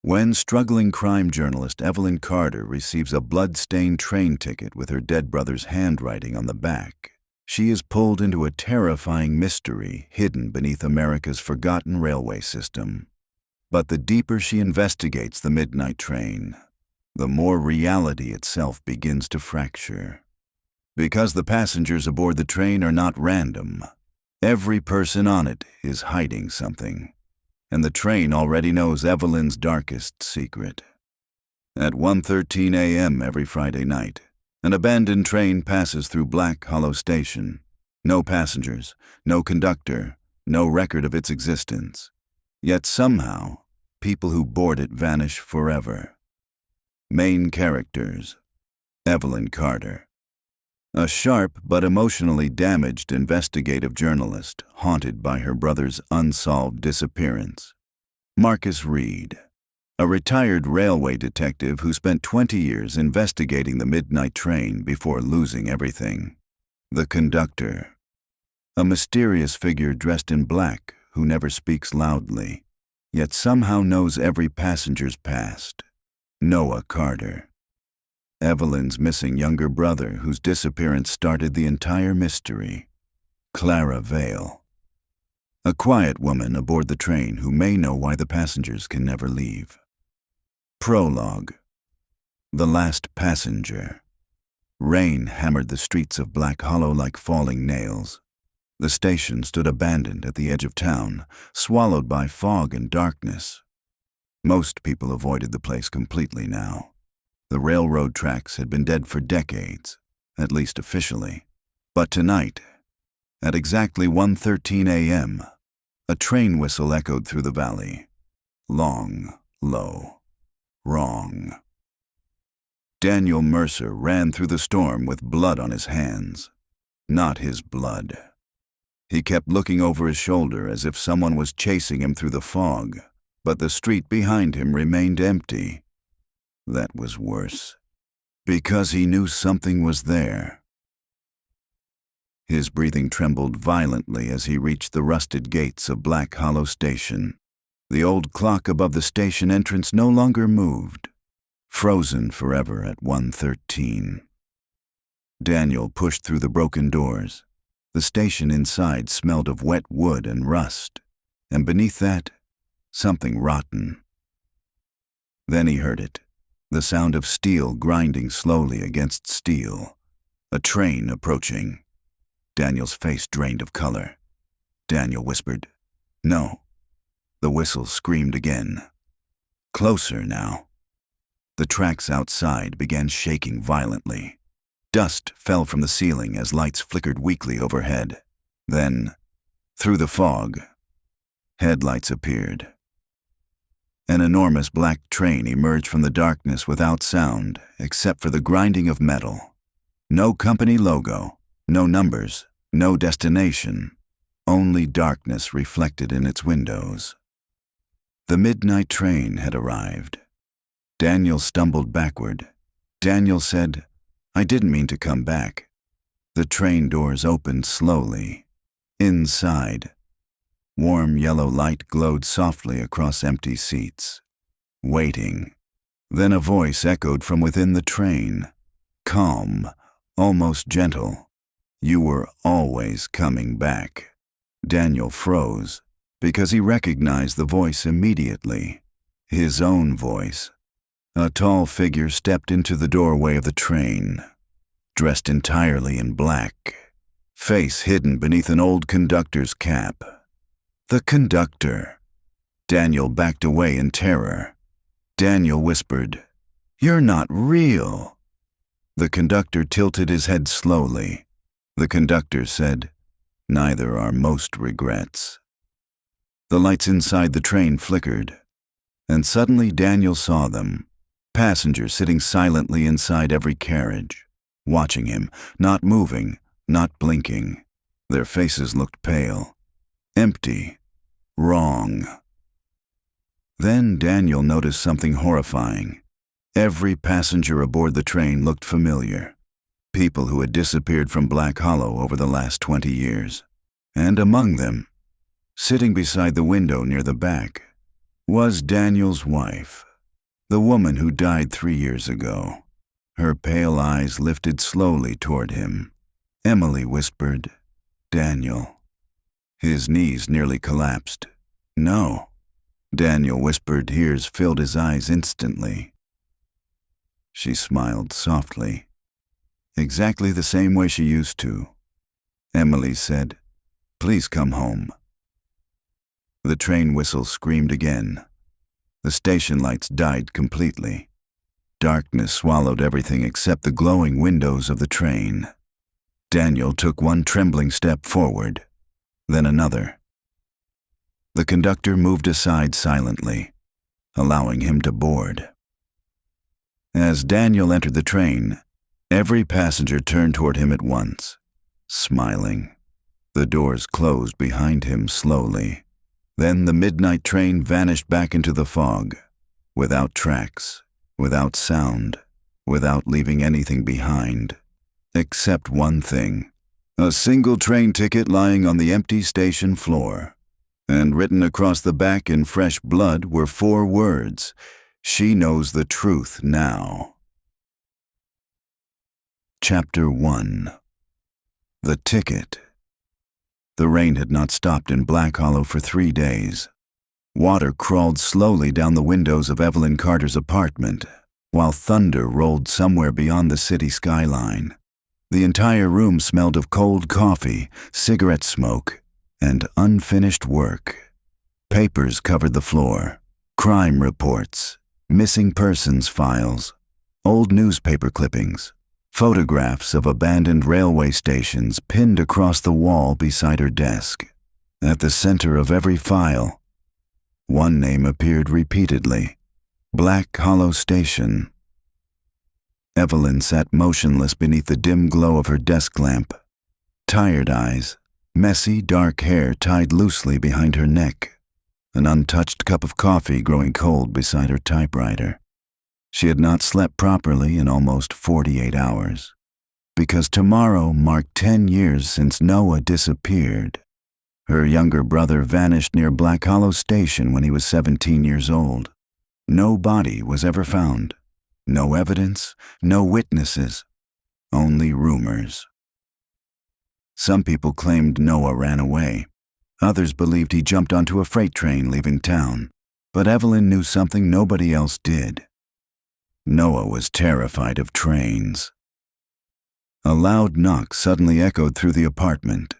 When struggling crime journalist Evelyn Carter receives a blood-stained train ticket with her dead brother's handwriting on the back, she is pulled into a terrifying mystery hidden beneath America's forgotten railway system. But the deeper she investigates the midnight train, the more reality itself begins to fracture. Because the passengers aboard the train are not random, every person on it is hiding something. And the train already knows Evelyn's darkest secret. At 1:13 a.m. every Friday night, an abandoned train passes through Black Hollow Station. No passengers, no conductor, no record of its existence. Yet somehow, people who board it vanish forever. Main characters: Evelyn Carter, a sharp but emotionally damaged investigative journalist haunted by her brother's unsolved disappearance. Marcus Reed, a retired railway detective who spent 20 years investigating the midnight train before losing everything. The conductor, a mysterious figure dressed in black who never speaks loudly, yet somehow knows every passenger's past. Noah Carter, Evelyn's missing younger brother whose disappearance started the entire mystery. Clara Vale, a quiet woman aboard the train who may know why the passengers can never leave. Prologue: The Last Passenger. Rain hammered the streets of Black Hollow like falling nails. The station stood abandoned at the edge of town, swallowed by fog and darkness. Most people avoided the place completely now. The railroad tracks had been dead for decades, at least officially. But tonight, at exactly 1:13 a.m., a train whistle echoed through the valley. Long, low, wrong. Daniel Mercer ran through the storm with blood on his hands. Not his blood. He kept looking over his shoulder as if someone was chasing him through the fog, but the street behind him remained empty. That was worse, because he knew something was there. His breathing trembled violently as he reached the rusted gates of Black Hollow Station. The old clock above the station entrance no longer moved, frozen forever at 1:13. Daniel pushed through the broken doors. The station inside smelled of wet wood and rust, and beneath that, something rotten. Then he heard it. The sound of steel grinding slowly against steel. A train approaching. Daniel's face drained of color. Daniel whispered, "No." The whistle screamed again. Closer now. The tracks outside began shaking violently. Dust fell from the ceiling as lights flickered weakly overhead. Then, through the fog, headlights appeared. An enormous black train emerged from the darkness without sound, except for the grinding of metal. No company logo, no numbers, no destination, only darkness reflected in its windows. The midnight train had arrived. Daniel stumbled backward. Daniel said, "I didn't mean to come back." The train doors opened slowly. Inside, warm yellow light glowed softly across empty seats. Waiting. Then a voice echoed from within the train. Calm, almost gentle. "You were always coming back." Daniel froze, because he recognized the voice immediately. His own voice. A tall figure stepped into the doorway of the train, dressed entirely in black, face hidden beneath an old conductor's cap. The conductor. Daniel backed away in terror. Daniel whispered, "You're not real." The conductor tilted his head slowly. The conductor said, "Neither are most regrets." The lights inside the train flickered, and suddenly Daniel saw them. Passengers sitting silently inside every carriage, watching him, not moving, not blinking. Their faces looked pale, empty, wrong. Then Daniel noticed something horrifying. Every passenger aboard the train looked familiar. People who had disappeared from Black Hollow over the last 20 years. And among them, sitting beside the window near the back, was Daniel's wife, The woman who died 3 years ago. Her pale eyes lifted slowly toward him. Emily whispered, "Daniel." His knees nearly collapsed. "No." Daniel whispered tears filled his eyes instantly. She smiled softly, exactly the same way she used to. Emily said, "Please come home." The train whistle screamed again. The station lights died completely. Darkness swallowed everything except the glowing windows of the train. Daniel took one trembling step forward, then another. The conductor moved aside silently, allowing him to board. As Daniel entered the train, every passenger turned toward him at once, smiling. The doors closed behind him slowly. Then the midnight train vanished back into the fog, without tracks, without sound, without leaving anything behind, except one thing: a single train ticket lying on the empty station floor. And written across the back in fresh blood were 4 words: "She knows the truth now." Chapter 1. The Ticket. The rain had not stopped in Black Hollow for 3 days. Water crawled slowly down the windows of Evelyn Carter's apartment, while thunder rolled somewhere beyond the city skyline. The entire room smelled of cold coffee, cigarette smoke, and unfinished work. Papers covered the floor: crime reports, missing persons files, old newspaper clippings, photographs of abandoned railway stations pinned across the wall beside her desk. At the center of every file, one name appeared repeatedly: Black Hollow Station. Evelyn sat motionless beneath the dim glow of her desk lamp. Tired eyes, messy dark hair tied loosely behind her neck, an untouched cup of coffee growing cold beside her typewriter. She had not slept properly in almost 48 hours, because tomorrow marked 10 years since Noah disappeared. Her younger brother vanished near Black Hollow Station when he was 17 years old. No body was ever found. No evidence, no witnesses, only rumors. Some people claimed Noah ran away. Others believed he jumped onto a freight train leaving town. But Evelyn knew something nobody else did. Noah was terrified of trains. A loud knock suddenly echoed through the apartment.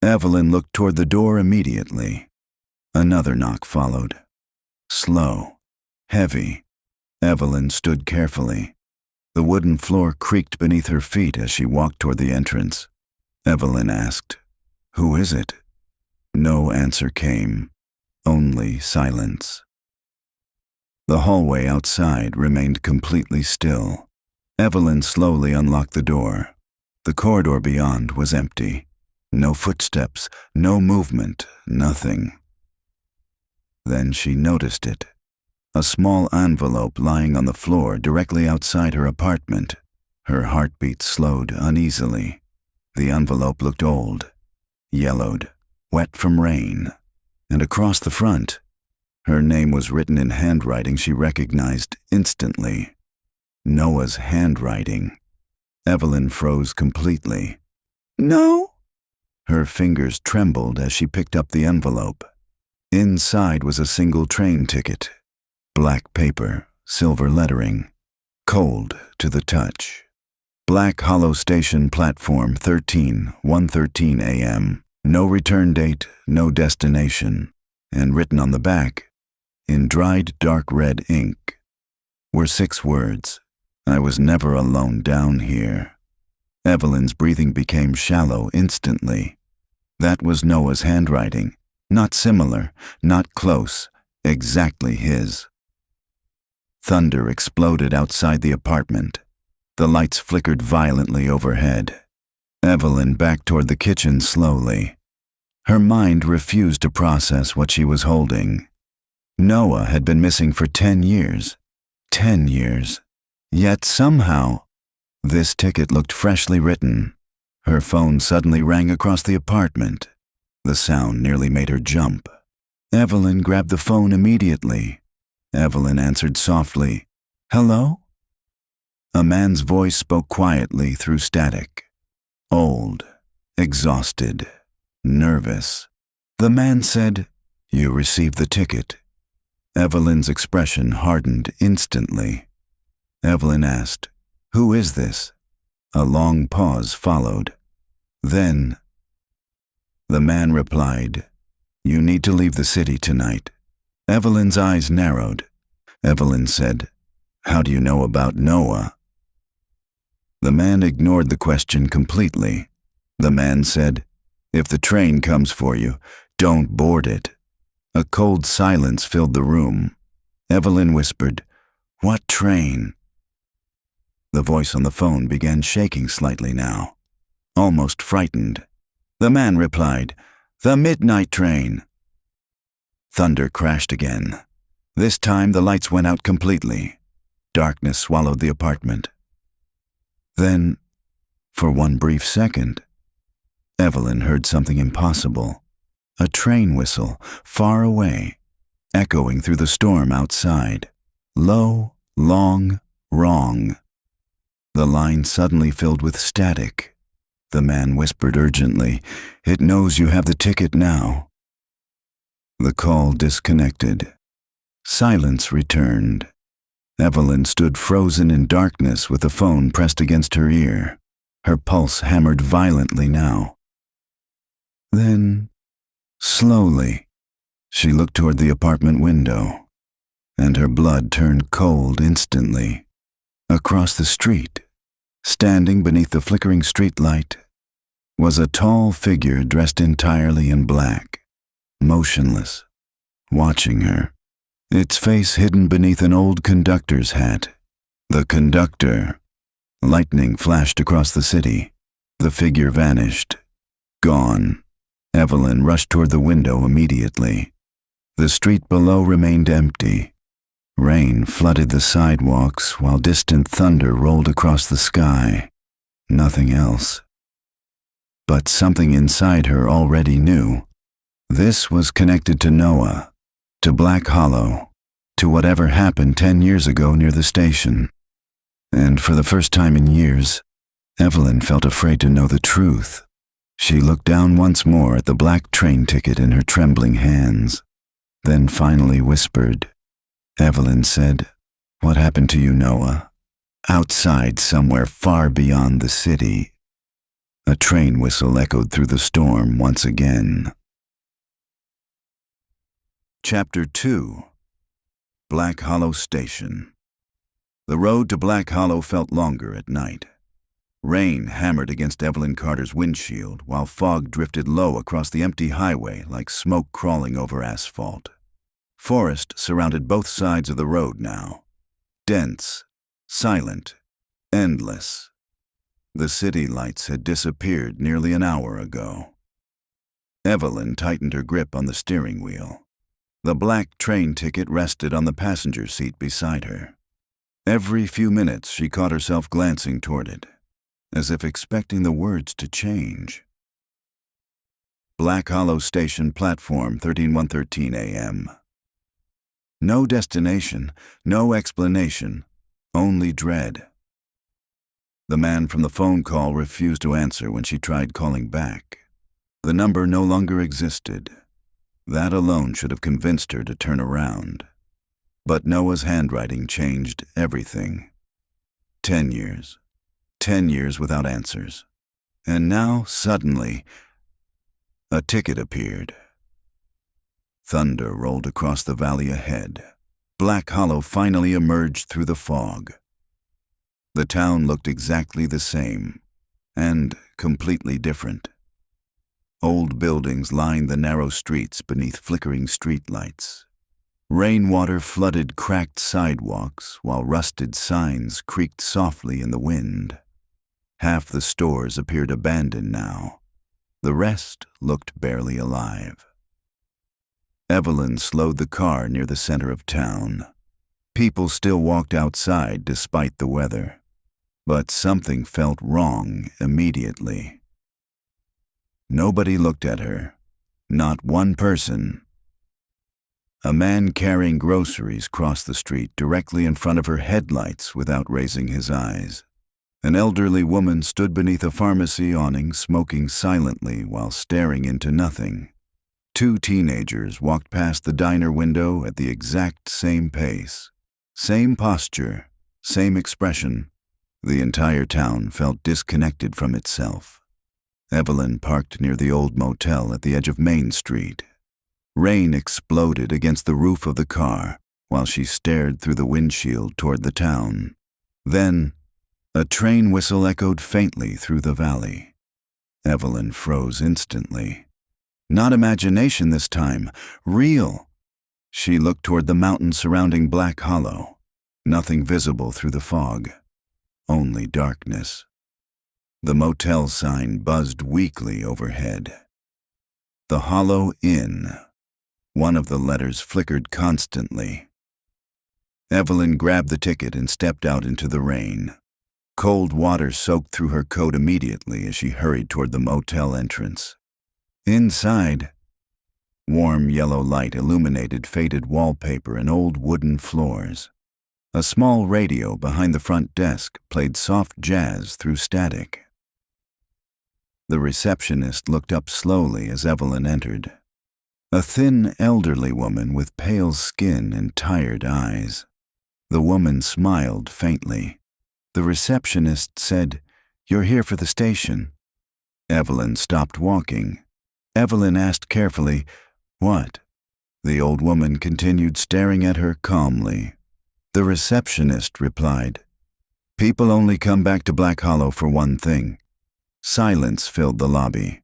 Evelyn looked toward the door immediately. Another knock followed. Slow, heavy. Evelyn stood carefully. The wooden floor creaked beneath her feet as she walked toward the entrance. Evelyn asked, "Who is it?" No answer came, only silence. The hallway outside remained completely still. Evelyn slowly unlocked the door. The corridor beyond was empty. No footsteps, no movement, nothing. Then she noticed it. A small envelope lying on the floor directly outside her apartment. Her heartbeat slowed uneasily. The envelope looked old, yellowed, wet from rain, and across the front, her name was written in handwriting she recognized instantly. Noah's handwriting. Evelyn froze completely. "No?" Her fingers trembled as she picked up the envelope. Inside was a single train ticket. Black paper, silver lettering, cold to the touch. Black Hollow Station Platform 13, 1:13 a.m. No return date, no destination. And written on the back, in dried dark red ink, were 6 words: "I was never alone down here." Evelyn's breathing became shallow instantly. That was Noah's handwriting. Not similar, not close, exactly his. Thunder exploded outside the apartment. The lights flickered violently overhead. Evelyn backed toward the kitchen slowly. Her mind refused to process what she was holding. Noah had been missing for 10 years. 10 years. Yet somehow, this ticket looked freshly written. Her phone suddenly rang across the apartment. The sound nearly made her jump. Evelyn grabbed the phone immediately. Evelyn answered softly, "Hello?" A man's voice spoke quietly through static. Old, exhausted, nervous. The man said, "You received the ticket." Evelyn's expression hardened instantly. Evelyn asked, "Who is this?" A long pause followed. Then, the man replied, "You need to leave the city tonight." Evelyn's eyes narrowed. Evelyn said, "How do you know about Noah?" The man ignored the question completely. The man said, "If the train comes for you, don't board it." A cold silence filled the room. Evelyn whispered, "What train?" The voice on the phone began shaking slightly now, almost frightened. The man replied, "The midnight train." Thunder crashed again. This time the lights went out completely. Darkness swallowed the apartment. Then, for one brief second, Evelyn heard something impossible. A train whistle, far away, echoing through the storm outside. Low, long, wrong. The line suddenly filled with static. The man whispered urgently, "It knows you have the ticket now." The call disconnected. Silence returned. Evelyn stood frozen in darkness with the phone pressed against her ear. Her pulse hammered violently now. Then, slowly, she looked toward the apartment window, and her blood turned cold instantly. Across the street, standing beneath the flickering streetlight, was a tall figure dressed entirely in black, motionless, watching her, its face hidden beneath an old conductor's hat. The conductor. Lightning flashed across the city. The figure vanished. Gone. Evelyn rushed toward the window immediately. The street below remained empty. Rain flooded the sidewalks while distant thunder rolled across the sky. Nothing else. But something inside her already knew. This was connected to Noah, to Black Hollow, to whatever happened 10 years ago near the station. And for the first time in years, Evelyn felt afraid to know the truth. She looked down once more at the black train ticket in her trembling hands, then finally whispered. Evelyn said, "What happened to you, Noah?" Outside, somewhere far beyond the city. A train whistle echoed through the storm once again. Chapter 2. Black Hollow Station. The road to Black Hollow felt longer at night. Rain hammered against Evelyn Carter's windshield while fog drifted low across the empty highway like smoke crawling over asphalt. Forest surrounded both sides of the road now. Dense, silent, endless. The city lights had disappeared nearly an hour ago. Evelyn tightened her grip on the steering wheel. The black train ticket rested on the passenger seat beside her. Every few minutes she caught herself glancing toward it, as if expecting the words to change. Black Hollow Station Platform 13113 a.m. No destination, no explanation, only dread. The man from the phone call refused to answer when she tried calling back. The number no longer existed. That alone should have convinced her to turn around. But Noah's handwriting changed everything. 10 years. 10 years without answers. And now, suddenly, a ticket appeared. Thunder rolled across the valley ahead. Black Hollow finally emerged through the fog. The town looked exactly the same, and completely different. Old buildings lined the narrow streets beneath flickering streetlights. Rainwater flooded cracked sidewalks while rusted signs creaked softly in the wind. Half the stores appeared abandoned now. The rest looked barely alive. Evelyn slowed the car near the center of town. People still walked outside despite the weather. But something felt wrong immediately. Nobody looked at her. Not one person. A man carrying groceries crossed the street directly in front of her headlights without raising his eyes. An elderly woman stood beneath a pharmacy awning, smoking silently while staring into nothing. 2 teenagers walked past the diner window at the exact same pace. Same posture, same expression. The entire town felt disconnected from itself. Evelyn parked near the old motel at the edge of Main Street. Rain exploded against the roof of the car while she stared through the windshield toward the town. Then, a train whistle echoed faintly through the valley. Evelyn froze instantly. Not imagination this time, real. She looked toward the mountains surrounding Black Hollow. Nothing visible through the fog. Only darkness. The motel sign buzzed weakly overhead. The Hollow Inn. One of the letters flickered constantly. Evelyn grabbed the ticket and stepped out into the rain. Cold water soaked through her coat immediately as she hurried toward the motel entrance. Inside, warm yellow light illuminated faded wallpaper and old wooden floors. A small radio behind the front desk played soft jazz through static. The receptionist looked up slowly as Evelyn entered. A thin, elderly woman with pale skin and tired eyes. The woman smiled faintly. The receptionist said, "You're here for the station." Evelyn stopped walking. Evelyn asked carefully, "What?" The old woman continued staring at her calmly. The receptionist replied, "People only come back to Black Hollow for one thing." Silence filled the lobby.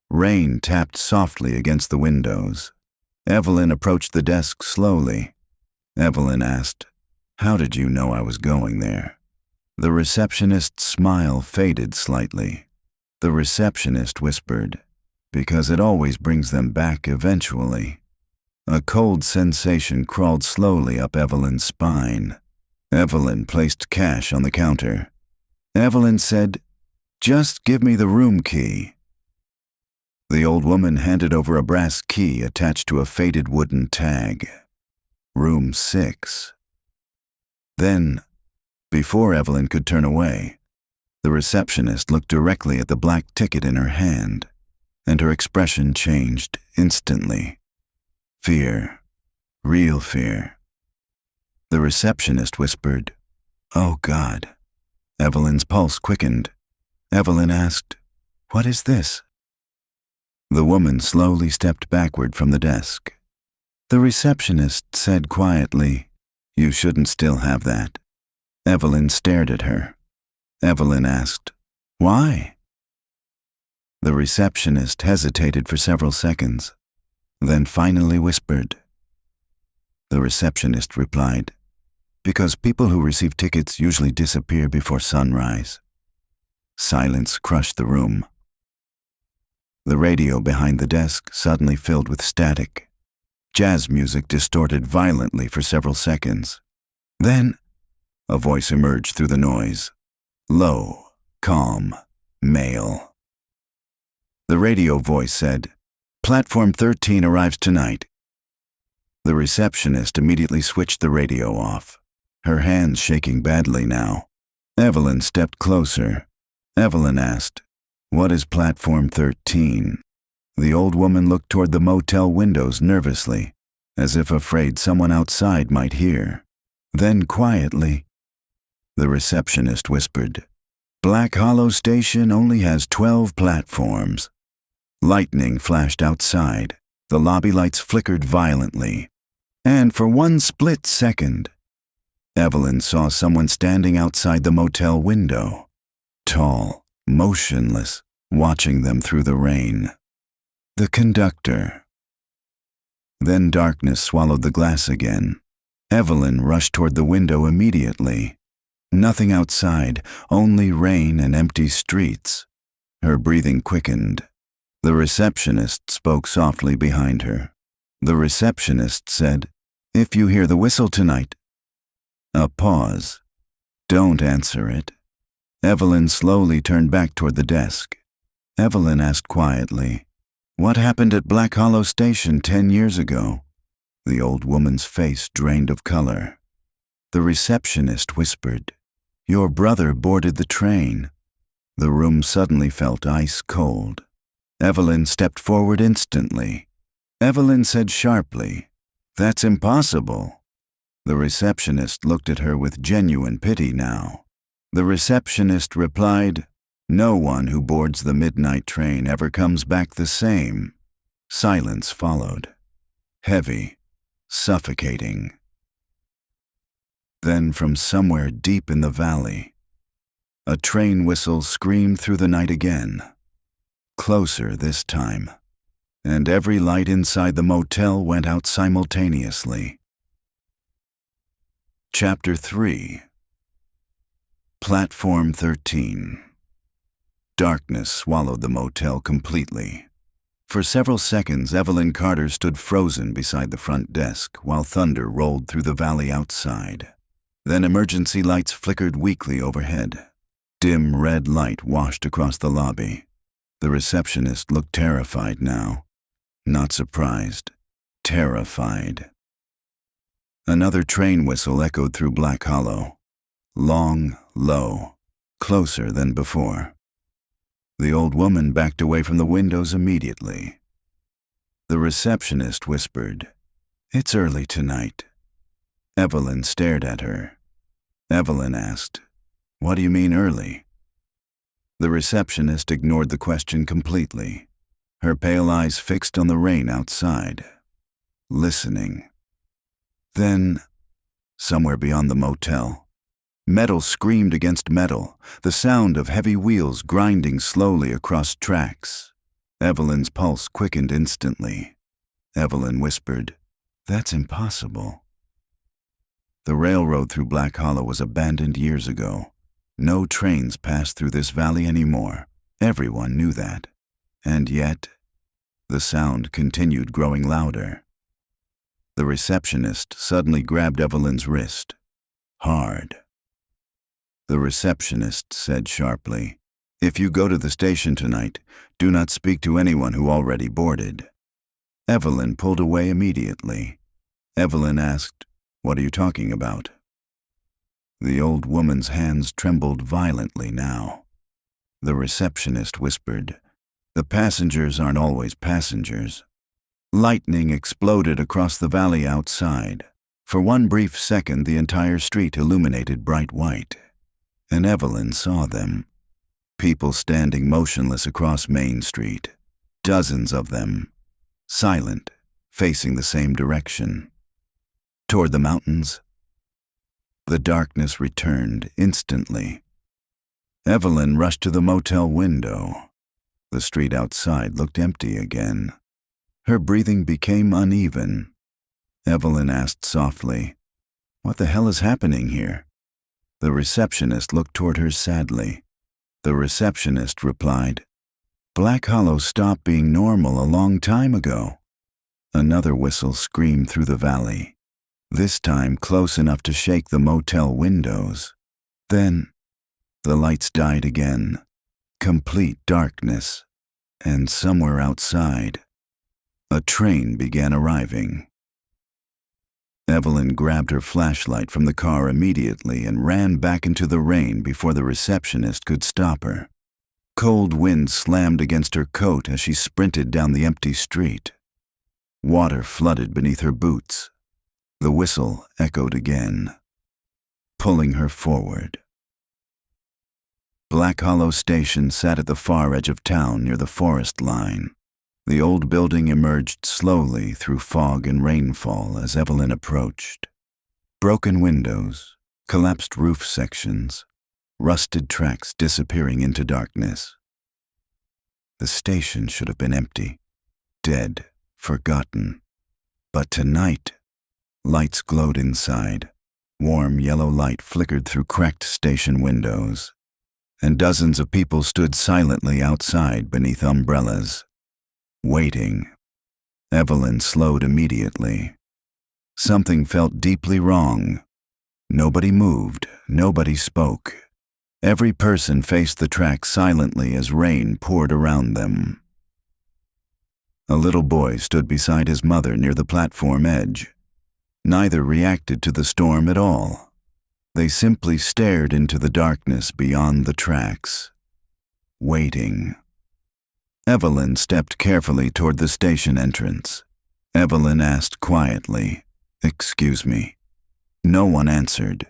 Rain tapped softly against the windows. Evelyn approached the desk slowly. Evelyn asked, "How did you know I was going there?" The receptionist's smile faded slightly. The receptionist whispered, "Because it always brings them back eventually." A cold sensation crawled slowly up Evelyn's spine. Evelyn placed cash on the counter. Evelyn said, "Just give me the room key." The old woman handed over a brass key attached to a faded wooden tag. Room 6. Then, before Evelyn could turn away, the receptionist looked directly at the black ticket in her hand, and her expression changed instantly. Fear. Real fear. The receptionist whispered, "Oh God." Evelyn's pulse quickened. Evelyn asked, "What is this?" The woman slowly stepped backward from the desk. The receptionist said quietly, "You shouldn't still have that." Evelyn stared at her. Evelyn asked, "Why?" The receptionist hesitated for several seconds, then finally whispered. The receptionist replied, "Because people who receive tickets usually disappear before sunrise." Silence crushed the room. The radio behind the desk suddenly filled with static. Jazz music distorted violently for several seconds. Then, a voice emerged through the noise. Low, calm, male. The radio voice said, "Platform 13 arrives tonight." The receptionist immediately switched the radio off, her hands shaking badly now. Evelyn stepped closer. Evelyn asked, "What is Platform 13? The old woman looked toward the motel windows nervously, as if afraid someone outside might hear. Then quietly, the receptionist whispered, "Black Hollow Station only has 12 platforms." Lightning flashed outside. The lobby lights flickered violently. And for one split second, Evelyn saw someone standing outside the motel window. Tall, motionless, watching them through the rain. The conductor. Then darkness swallowed the glass again. Evelyn rushed toward the window immediately. Nothing outside, only rain and empty streets. Her breathing quickened. The receptionist spoke softly behind her. The receptionist said, "If you hear the whistle tonight." A pause. "Don't answer it." Evelyn slowly turned back toward the desk. Evelyn asked quietly, "What happened at Black Hollow Station 10 years ago?" The old woman's face drained of color. The receptionist whispered, "Your brother boarded the train." The room suddenly felt ice cold. Evelyn stepped forward instantly. Evelyn said sharply, "That's impossible." The receptionist looked at her with genuine pity now. The receptionist replied, "No one who boards the midnight train ever comes back the same." Silence followed. Heavy, suffocating. Then from somewhere deep in the valley, a train whistle screamed through the night again. Closer this time, and every light inside the motel went out simultaneously. Chapter 3. Platform 13. Darkness swallowed the motel completely. For several seconds, Evelyn Carter stood frozen beside the front desk while thunder rolled through the valley outside. Then emergency lights flickered weakly overhead. Dim red light washed across the lobby. The receptionist looked terrified now. Not surprised. Terrified. Another train whistle echoed through Black Hollow. Long, low, closer than before. The old woman backed away from the windows immediately. The receptionist whispered, "It's early tonight." Evelyn stared at her. Evelyn asked, "What do you mean early?" The receptionist ignored the question completely, her pale eyes fixed on the rain outside, listening. Then, somewhere beyond the motel, metal screamed against metal, the sound of heavy wheels grinding slowly across tracks. Evelyn's pulse quickened instantly. Evelyn whispered, "That's impossible." The railroad through Black Hollow was abandoned years ago. No trains passed through this valley anymore. Everyone knew that. And yet, the sound continued growing louder. The receptionist suddenly grabbed Evelyn's wrist. Hard. The receptionist said sharply, "If you go to the station tonight, do not speak to anyone who already boarded." Evelyn pulled away immediately. Evelyn asked, "What are you talking about?" The old woman's hands trembled violently now. The receptionist whispered, "The passengers aren't always passengers." Lightning exploded across the valley outside. For one brief second, the entire street illuminated bright white. And Evelyn saw them. People standing motionless across Main Street. Dozens of them. Silent, facing the same direction. Toward the mountains. The darkness returned instantly. Evelyn rushed to the motel window. The street outside looked empty again. Her breathing became uneven. Evelyn asked softly, "What the hell is happening here?" The receptionist looked toward her sadly. The receptionist replied, "Black Hollow stopped being normal a long time ago." Another whistle screamed through the valley, this time close enough to shake the motel windows. Then, the lights died again. Complete darkness. And somewhere outside, a train began arriving. Evelyn grabbed her flashlight from the car immediately and ran back into the rain before the receptionist could stop her. Cold wind slammed against her coat as she sprinted down the empty street. Water flooded beneath her boots. The whistle echoed again, pulling her forward. Black Hollow Station sat at the far edge of town near the forest line. The old building emerged slowly through fog and rainfall as Evelyn approached. Broken windows, collapsed roof sections, rusted tracks disappearing into darkness. The station should have been empty, dead, forgotten. But tonight, lights glowed inside. Warm yellow light flickered through cracked station windows, and dozens of people stood silently outside beneath umbrellas, waiting. Evelyn slowed immediately. Something felt deeply wrong. Nobody moved, nobody spoke. Every person faced the track silently as rain poured around them. A little boy stood beside his mother near the platform edge. Neither reacted to the storm at all. They simply stared into the darkness beyond the tracks, waiting. Evelyn stepped carefully toward the station entrance. Evelyn asked quietly, "Excuse me." No one answered.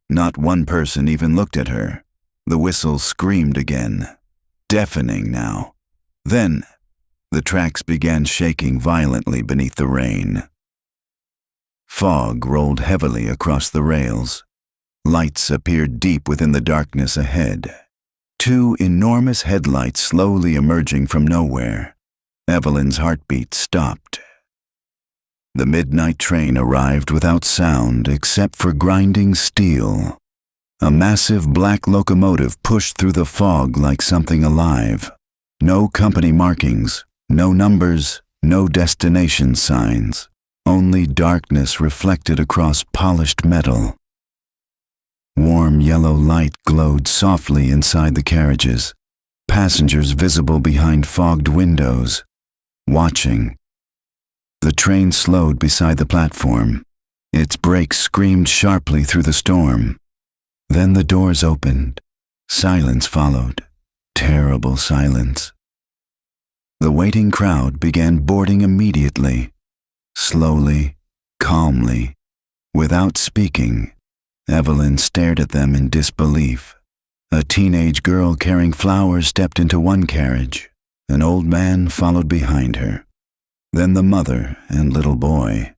Not one person even looked at her. The whistle screamed again, deafening now. Then, the tracks began shaking violently beneath the rain. Fog rolled heavily across the rails. Lights appeared deep within the darkness ahead. Two enormous headlights slowly emerging from nowhere. Evelyn's heartbeat stopped. The midnight train arrived without sound except for grinding steel. A massive black locomotive pushed through the fog like something alive. No company markings, no numbers, no destination signs. Only darkness reflected across polished metal. Warm yellow light glowed softly inside the carriages, passengers visible behind fogged windows, watching. The train slowed beside the platform. Its brakes screamed sharply through the storm. Then the doors opened. Silence followed. Terrible silence. The waiting crowd began boarding immediately. Slowly, calmly, without speaking. Evelyn stared at them in disbelief. A teenage girl carrying flowers stepped into one carriage. An old man followed behind her. Then the mother and little boy.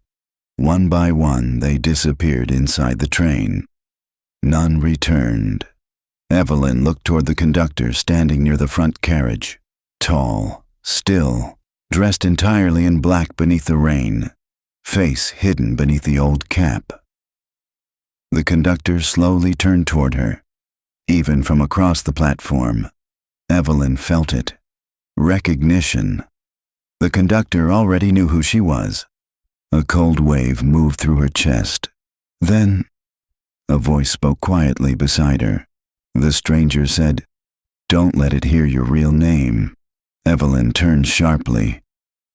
One by one, they disappeared inside the train. None returned. Evelyn looked toward the conductor standing near the front carriage. Tall, still, dressed entirely in black beneath the rain, face hidden beneath the old cap. The conductor slowly turned toward her. Even from across the platform, Evelyn felt it. Recognition. The conductor already knew who she was. A cold wave moved through her chest. Then, a voice spoke quietly beside her. The stranger said, "Don't let it hear your real name." Evelyn turned sharply.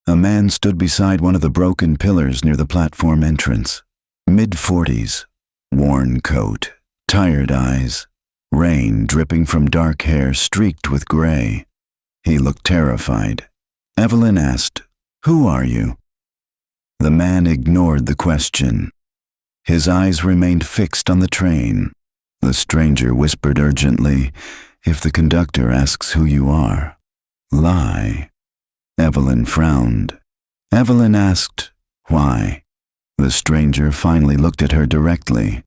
A man stood beside one of the broken pillars near the platform entrance. Mid-40s, worn coat, tired eyes, rain dripping from dark hair streaked with gray. He looked terrified. Evelyn asked, "Who are you?" The man ignored the question. His eyes remained fixed on the train. The stranger whispered urgently, "If the conductor asks who you are, lie." Evelyn frowned. Evelyn asked, "Why?" The stranger finally looked at her directly.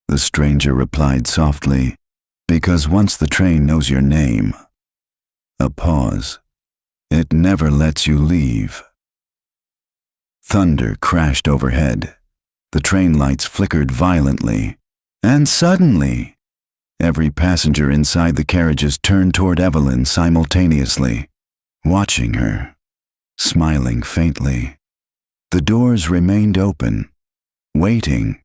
The stranger replied softly, "Because once the train knows your name." A pause. "It never lets you leave." Thunder crashed overhead. The train lights flickered violently. And suddenly, every passenger inside the carriages turned toward Evelyn simultaneously, watching her, smiling faintly. The doors remained open, waiting.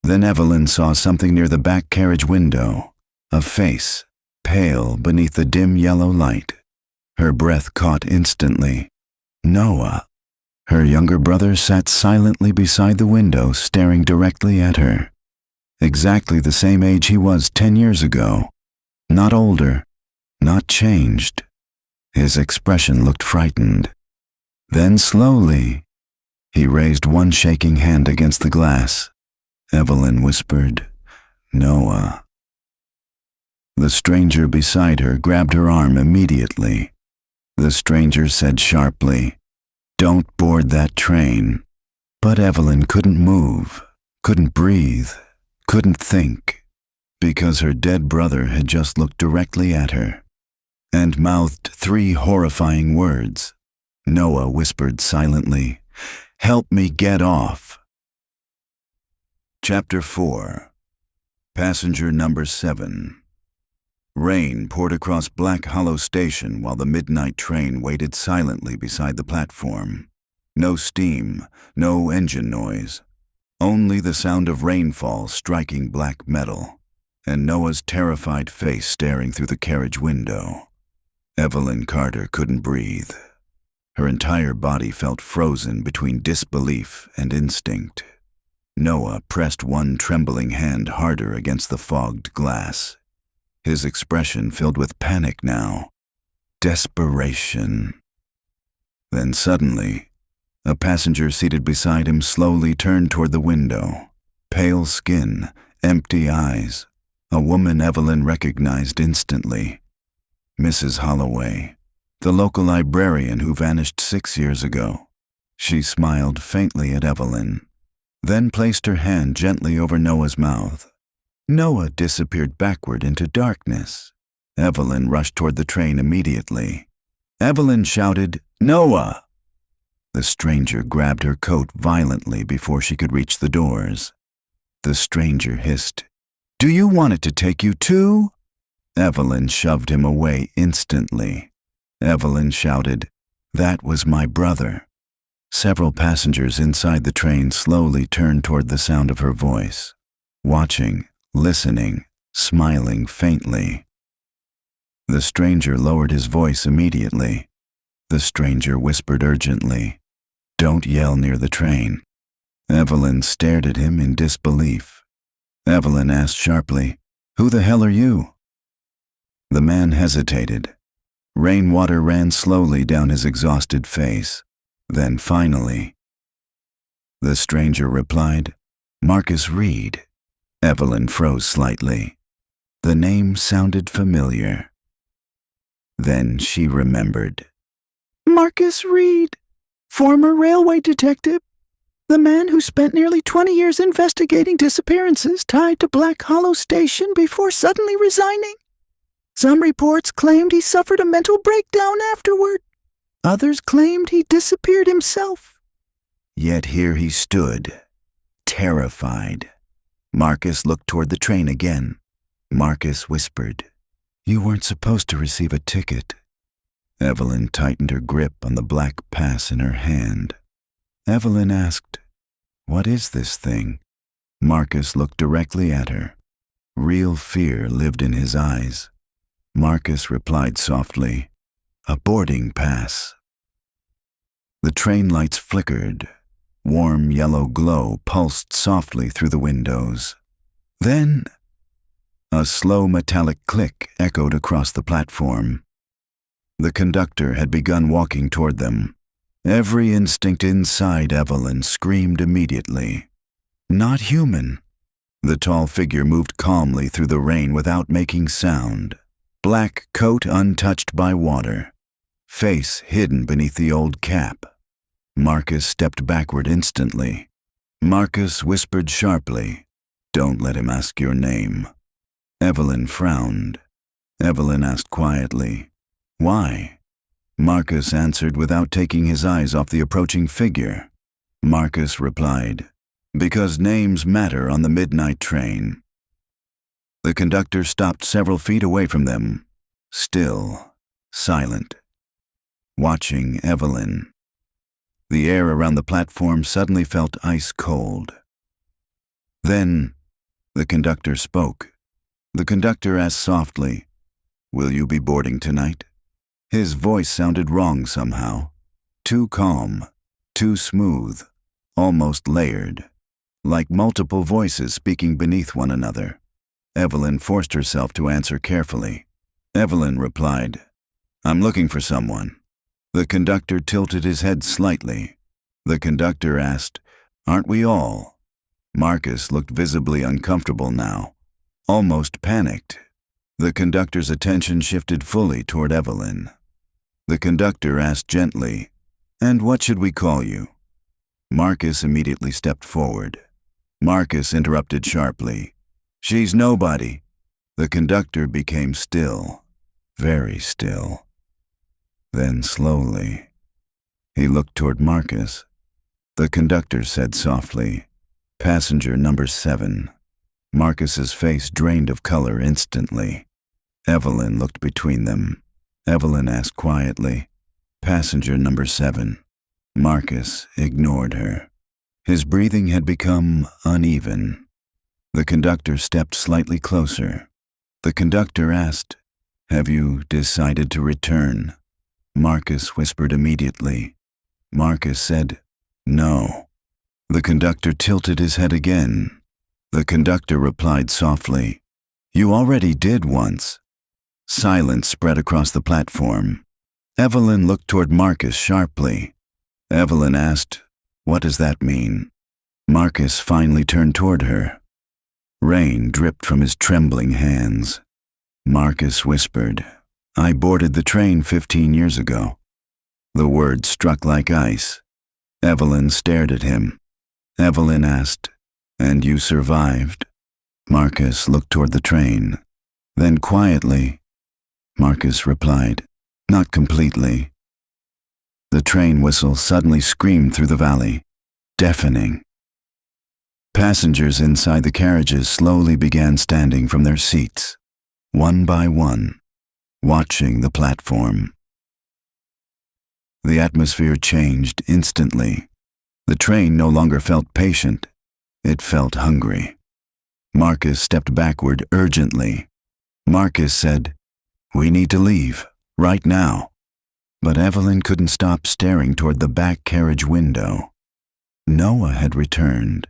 Then Evelyn saw something near the back carriage window, a face, pale beneath the dim yellow light. Her breath caught instantly. Noah. Her younger brother sat silently beside the window, staring directly at her. Exactly the same age he was 10 years ago. Not older, not changed. His expression looked frightened. Then slowly, he raised one shaking hand against the glass. Evelyn whispered, "Noah." The stranger beside her grabbed her arm immediately. The stranger said sharply, "Don't board that train." But Evelyn couldn't move, couldn't breathe, couldn't think, because her dead brother had just looked directly at her and mouthed 3 horrifying words. Noah whispered silently, "Help me get off." Chapter 4. Passenger number 7. Rain poured across Black Hollow Station while the midnight train waited silently beside the platform. No steam, no engine noise. Only the sound of rainfall striking black metal, and Noah's terrified face staring through the carriage window. Evelyn Carter couldn't breathe. Her entire body felt frozen between disbelief and instinct. Noah pressed one trembling hand harder against the fogged glass. His expression filled with panic now. Desperation. Then suddenly, a passenger seated beside him slowly turned toward the window. Pale skin, empty eyes. A woman Evelyn recognized instantly. Mrs. Holloway, the local librarian who vanished 6 years ago. She smiled faintly at Evelyn, then placed her hand gently over Noah's mouth. Noah disappeared backward into darkness. Evelyn rushed toward the train immediately. Evelyn shouted, "Noah!" The stranger grabbed her coat violently before she could reach the doors. The stranger hissed, "Do you want it to take you too?" Evelyn shoved him away instantly. Evelyn shouted, "That was my brother." Several passengers inside the train slowly turned toward the sound of her voice, watching, listening, smiling faintly. The stranger lowered his voice immediately. The stranger whispered urgently, "Don't yell near the train." Evelyn stared at him in disbelief. Evelyn asked sharply, "Who the hell are you?" The man hesitated. Rainwater ran slowly down his exhausted face. Then finally, the stranger replied, "Marcus Reed." Evelyn froze slightly. The name sounded familiar. Then she remembered. Marcus Reed, former railway detective, the man who spent nearly 20 years investigating disappearances tied to Black Hollow Station before suddenly resigning. Some reports claimed he suffered a mental breakdown afterward. Others claimed he disappeared himself. Yet here he stood, terrified. Marcus looked toward the train again. Marcus whispered, "You weren't supposed to receive a ticket." Evelyn tightened her grip on the black pass in her hand. Evelyn asked, "What is this thing?" Marcus looked directly at her. Real fear lived in his eyes. Marcus replied softly, "A boarding pass." The train lights flickered. Warm yellow glow pulsed softly through the windows. Then, a slow metallic click echoed across the platform. The conductor had begun walking toward them. Every instinct inside Evelyn screamed immediately. Not human. The tall figure moved calmly through the rain without making sound. Black coat untouched by water. Face hidden beneath the old cap. Marcus stepped backward instantly. Marcus whispered sharply, "Don't let him ask your name." Evelyn frowned. Evelyn asked quietly, "Why?" Marcus answered without taking his eyes off the approaching figure. Marcus replied, "Because names matter on the midnight train." The conductor stopped several feet away from them, still, silent, watching Evelyn. The air around the platform suddenly felt ice cold. Then, the conductor spoke. The conductor asked softly, "Will you be boarding tonight?" His voice sounded wrong somehow. Too calm, too smooth, almost layered, like multiple voices speaking beneath one another. Evelyn forced herself to answer carefully. Evelyn replied, "I'm looking for someone." The conductor tilted his head slightly. The conductor asked, "Aren't we all?" Marcus looked visibly uncomfortable now, almost panicked. The conductor's attention shifted fully toward Evelyn. The conductor asked gently, "And what should we call you?" Marcus immediately stepped forward. Marcus interrupted sharply, "She's nobody." The conductor became still, very still. Then slowly, he looked toward Marcus. The conductor said softly, "Passenger number 7. Marcus's face drained of color instantly. Evelyn looked between them. Evelyn asked quietly, "Passenger number 7. Marcus ignored her. His breathing had become uneven. The conductor stepped slightly closer. The conductor asked, "Have you decided to return?" Marcus whispered immediately. Marcus said, "No." The conductor tilted his head again. The conductor replied softly, "You already did once." Silence spread across the platform. Evelyn looked toward Marcus sharply. Evelyn asked, "What does that mean?" Marcus finally turned toward her. Rain dripped from his trembling hands. Marcus whispered, "I boarded the train 15 years ago." The words struck like ice. Evelyn stared at him. Evelyn asked, "And you survived?" Marcus looked toward the train. Then quietly, Marcus replied, "Not completely." The train whistle suddenly screamed through the valley, deafening. Passengers inside the carriages slowly began standing from their seats, one by one, watching the platform. The atmosphere changed instantly. The train no longer felt patient. It felt hungry. Marcus stepped backward urgently. Marcus said, "We need to leave, right now." But Evelyn couldn't stop staring toward the back carriage window. Noah had returned.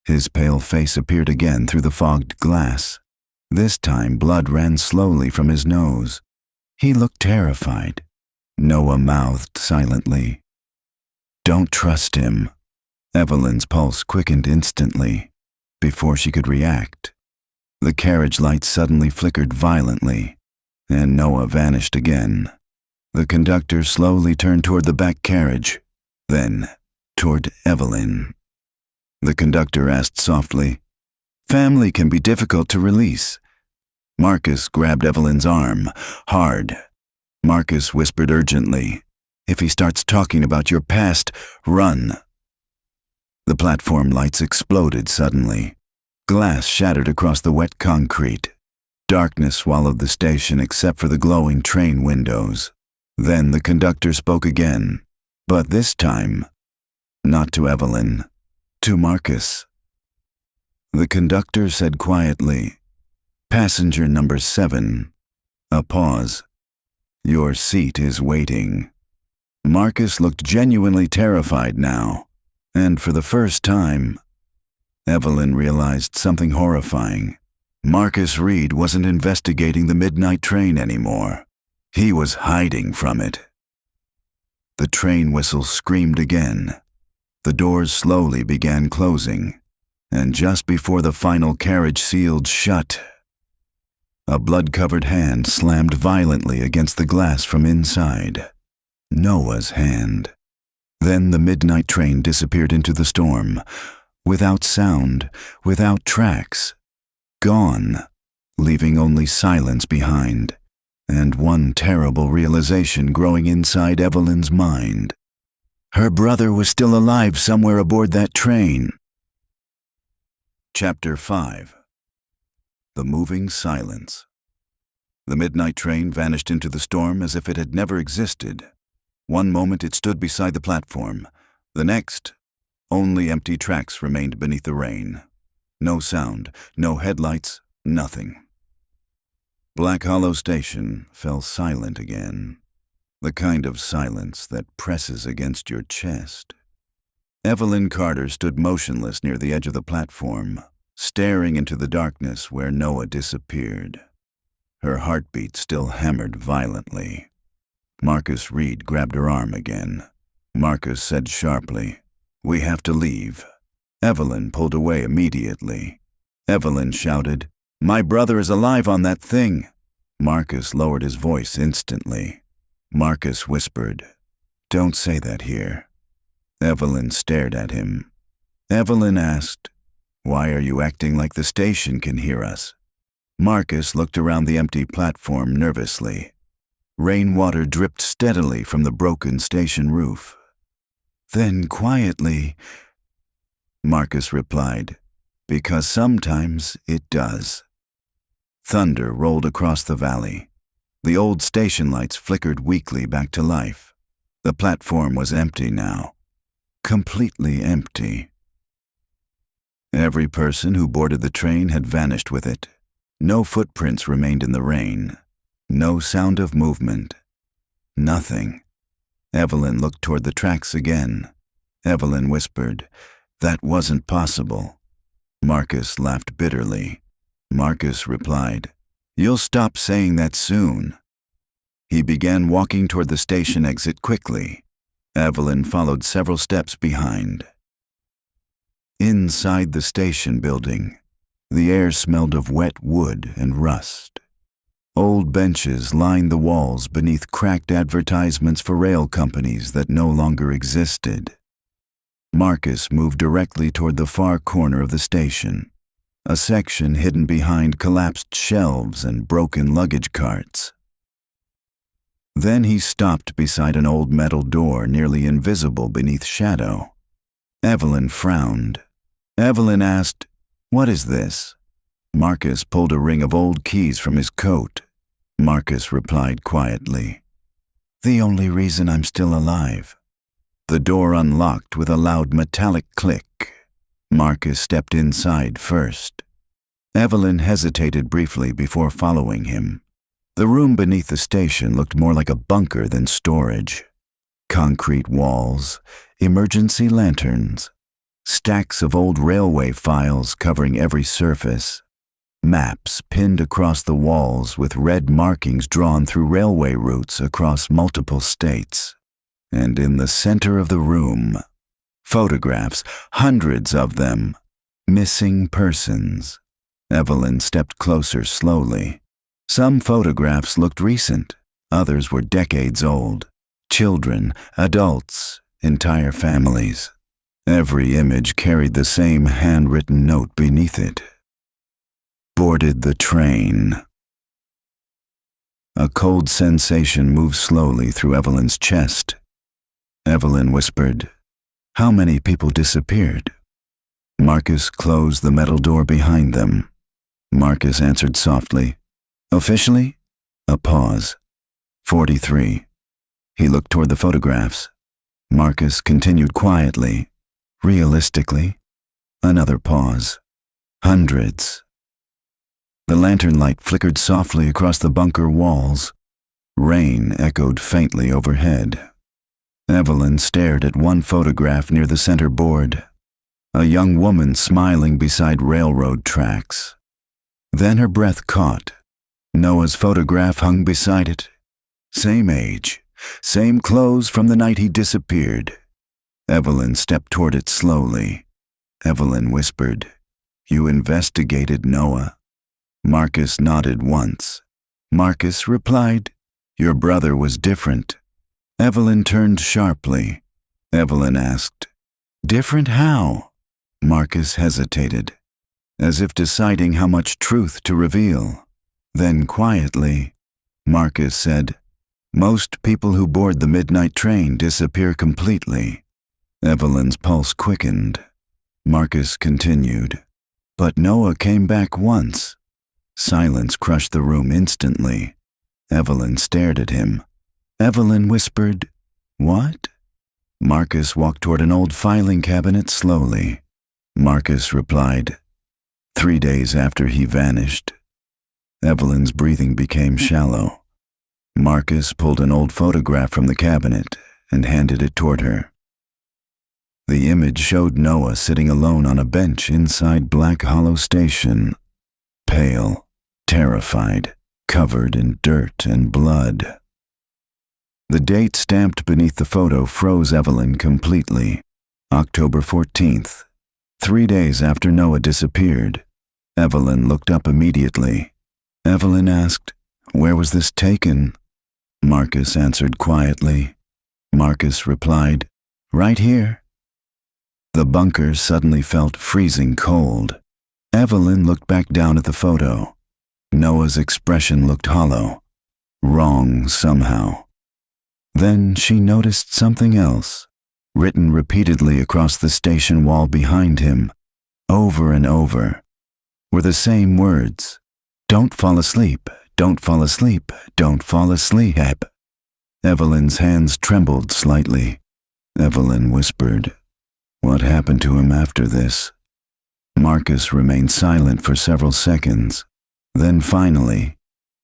His pale face appeared again through the fogged glass. This time blood ran slowly from his nose. He looked terrified. Noah mouthed silently, "Don't trust him." Evelyn's pulse quickened instantly. Before she could react, the carriage lights suddenly flickered violently, and Noah vanished again. The conductor slowly turned toward the back carriage, then toward Evelyn. The conductor asked softly, "Family can be difficult to release." Marcus grabbed Evelyn's arm, hard. Marcus whispered urgently, "If he starts talking about your past, run." The platform lights exploded suddenly. Glass shattered across the wet concrete. Darkness swallowed the station except for the glowing train windows. Then the conductor spoke again, but this time, not to Evelyn, to Marcus. The conductor said quietly, "Passenger number 7. A pause. Your seat is waiting." Marcus looked genuinely terrified now, and for the first time, Evelyn realized something horrifying. Marcus Reed wasn't investigating the midnight train anymore. He was hiding from it. The train whistle screamed again. The doors slowly began closing, and just before the final carriage sealed shut, a blood-covered hand slammed violently against the glass from inside. Noah's hand. Then the midnight train disappeared into the storm, without sound, without tracks. Gone, leaving only silence behind, and one terrible realization growing inside Evelyn's mind. Her brother was still alive somewhere aboard that train. Chapter 5. The Moving Silence. The midnight train vanished into the storm as if it had never existed. One moment it stood beside the platform. The next, only empty tracks remained beneath the rain. No sound, no headlights, nothing. Black Hollow Station fell silent again. The kind of silence that presses against your chest. Evelyn Carter stood motionless near the edge of the platform, staring into the darkness where Noah disappeared. Her heartbeat still hammered violently. Marcus Reed grabbed her arm again. Marcus said sharply, "We have to leave." Evelyn pulled away immediately. Evelyn shouted, "My brother is alive on that thing." Marcus lowered his voice instantly. Marcus whispered, "Don't say that here." Evelyn stared at him. Evelyn asked, "Why are you acting like the station can hear us?" Marcus looked around the empty platform nervously. Rainwater dripped steadily from the broken station roof. Then quietly, Marcus replied, "Because sometimes it does." Thunder rolled across the valley. The old station lights flickered weakly back to life. The platform was empty now. Completely empty. Every person who boarded the train had vanished with it. No footprints remained in the rain. No sound of movement. Nothing. Evelyn looked toward the tracks again. Evelyn whispered, "That wasn't possible." Marcus laughed bitterly. Marcus replied, "You'll stop saying that soon." He began walking toward the station exit quickly. Evelyn followed several steps behind. Inside the station building, the air smelled of wet wood and rust. Old benches lined the walls beneath cracked advertisements for rail companies that no longer existed. Marcus moved directly toward the far corner of the station, a section hidden behind collapsed shelves and broken luggage carts. Then he stopped beside an old metal door nearly invisible beneath shadow. Evelyn frowned. Evelyn asked, "What is this?" Marcus pulled a ring of old keys from his coat. Marcus replied quietly, "The only reason I'm still alive." The door unlocked with a loud metallic click. Marcus stepped inside first. Evelyn hesitated briefly before following him. The room beneath the station looked more like a bunker than storage. Concrete walls, emergency lanterns, stacks of old railway files covering every surface, maps pinned across the walls with red markings drawn through railway routes across multiple states. And in the center of the room, photographs, hundreds of them, missing persons. Evelyn stepped closer slowly. Some photographs looked recent, others were decades old. Children, adults, entire families. Every image carried the same handwritten note beneath it. Boarded the train. A cold sensation moved slowly through Evelyn's chest. Evelyn whispered, "How many people disappeared?" Marcus closed the metal door behind them. Marcus answered softly, "Officially?" A pause. 43. He looked toward the photographs. Marcus continued quietly, "Realistically?" Another pause. Hundreds. The lantern light flickered softly across the bunker walls. Rain echoed faintly overhead. Evelyn stared at one photograph near the center board. A young woman smiling beside railroad tracks. Then her breath caught. Noah's photograph hung beside it. Same age, same clothes from the night he disappeared. Evelyn stepped toward it slowly. Evelyn whispered, "You investigated Noah?" Marcus nodded once. Marcus replied, "Your brother was different." Evelyn turned sharply. Evelyn asked, "Different how?" Marcus hesitated, as if deciding how much truth to reveal. Then quietly, Marcus said, "Most people who board the midnight train disappear completely." Evelyn's pulse quickened. Marcus continued, "But Noah came back once." Silence crushed the room instantly. Evelyn stared at him. Evelyn whispered, "What?" Marcus walked toward an old filing cabinet slowly. Marcus replied, 3 days after he vanished." Evelyn's breathing became shallow. Marcus pulled an old photograph from the cabinet and handed it toward her. The image showed Noah sitting alone on a bench inside Black Hollow Station, pale, terrified, covered in dirt and blood. The date stamped beneath the photo froze Evelyn completely. October 14th, 3 days after Noah disappeared. Evelyn looked up immediately. Evelyn asked, "Where was this taken?" Marcus answered quietly. Marcus replied, "Right here." The bunker suddenly felt freezing cold. Evelyn looked back down at the photo. Noah's expression looked hollow, wrong somehow. Then she noticed something else, written repeatedly across the station wall behind him, over and over, were the same words. "Don't fall asleep, don't fall asleep, don't fall asleep." Evelyn's hands trembled slightly. Evelyn whispered, "What happened to him after this?" Marcus remained silent for several seconds. Then finally,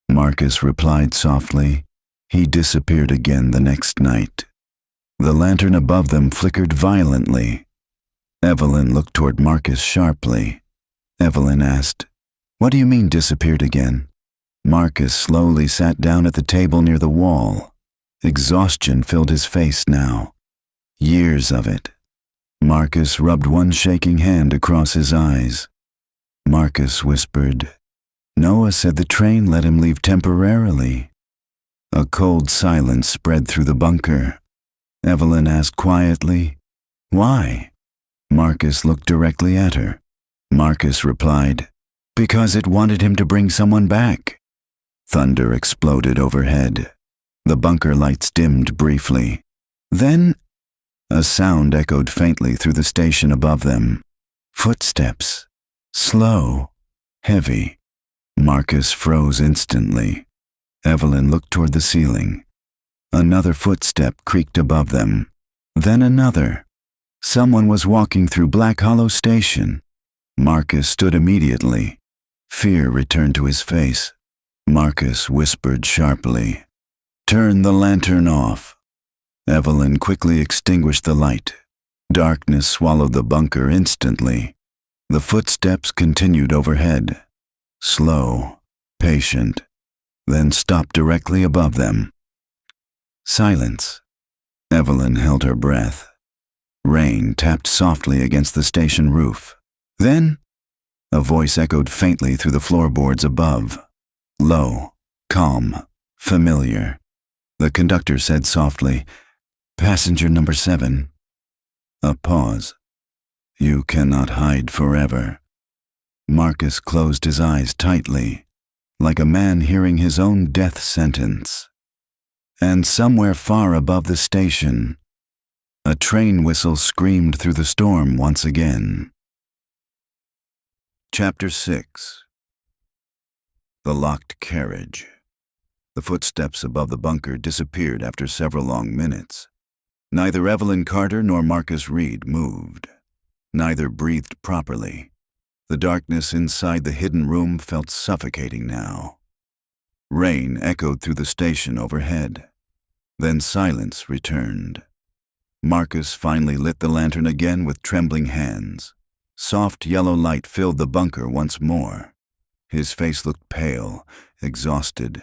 Marcus replied softly, He disappeared again the next night. The lantern above them flickered violently. Evelyn looked toward Marcus sharply. Evelyn asked, "What do you mean disappeared again?" Marcus slowly sat down at the table near the wall. Exhaustion filled his face now. Years of it. Marcus rubbed one shaking hand across his eyes. Marcus whispered, "Noah said the train let him leave temporarily." A cold silence spread through the bunker. Evelyn asked quietly, "Why?" Marcus looked directly at her. Marcus replied, "Because it wanted him to bring someone back." Thunder exploded overhead. The bunker lights dimmed briefly. Then, a sound echoed faintly through the station above them. Footsteps. Slow. Heavy. Marcus froze instantly. Evelyn looked toward the ceiling. Another footstep creaked above them. Then another. Someone was walking through Black Hollow Station. Marcus stood immediately. Fear returned to his face. Marcus whispered sharply, "Turn the lantern off." Evelyn quickly extinguished the light. Darkness swallowed the bunker instantly. The footsteps continued overhead. Slow, patient, then stopped directly above them. Silence. Evelyn held her breath. Rain tapped softly against the station roof. Then, a voice echoed faintly through the floorboards above. Low, calm, familiar. The conductor said softly, "Passenger number 7. A pause. "You cannot hide forever." Marcus closed his eyes tightly, like a man hearing his own death sentence. And somewhere far above the station, a train whistle screamed through the storm once again. Chapter 6. The locked carriage. The footsteps above the bunker disappeared after several long minutes. Neither Evelyn Carter nor Marcus Reed moved. Neither breathed properly. The darkness inside the hidden room felt suffocating now. Rain echoed through the station overhead. Then silence returned. Marcus finally lit the lantern again with trembling hands. Soft yellow light filled the bunker once more. His face looked pale, exhausted,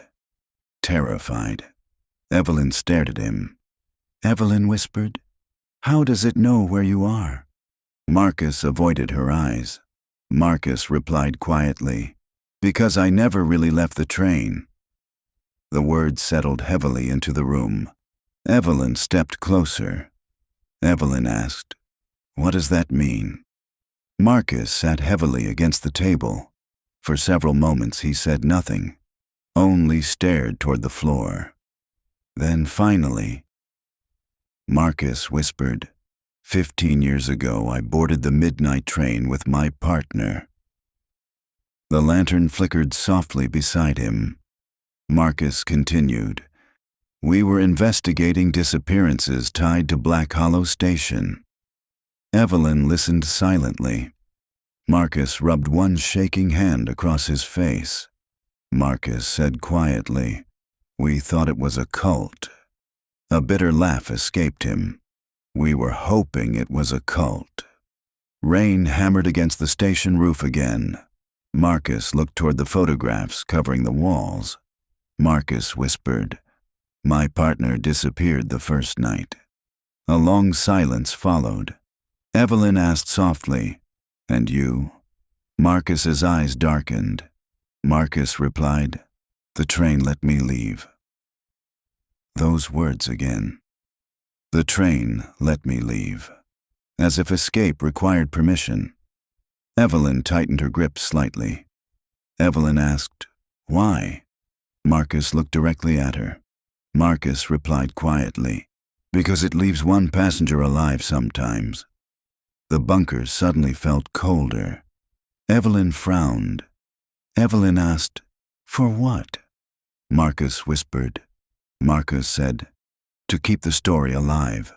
terrified. Evelyn stared at him. Evelyn whispered, "How does it know where you are?" Marcus avoided her eyes. Marcus replied quietly, "Because I never really left the train." The words settled heavily into the room. Evelyn stepped closer. Evelyn asked, "What does that mean?" Marcus sat heavily against the table. For several moments he said nothing, only stared toward the floor. Then finally, Marcus whispered, 15 years ago I boarded the midnight train with my partner." The lantern flickered softly beside him. Marcus continued, "We were investigating disappearances tied to Black Hollow Station." Evelyn listened silently. Marcus rubbed one shaking hand across his face. Marcus said quietly, "We thought it was a cult." A bitter laugh escaped him. "We were hoping it was a cult." Rain hammered against the station roof again. Marcus looked toward the photographs covering the walls. Marcus whispered, "My partner disappeared the first night." A long silence followed. Evelyn asked softly, "And you?" Marcus's eyes darkened. Marcus replied, "The train let me leave." Those words again. The train let me leave. As if escape required permission. Evelyn tightened her grip slightly. Evelyn asked, "Why?" Marcus looked directly at her. Marcus replied quietly, "Because it leaves one passenger alive sometimes." The bunker suddenly felt colder. Evelyn frowned. Evelyn asked, "For what?" Marcus whispered. Marcus said, "To keep the story alive."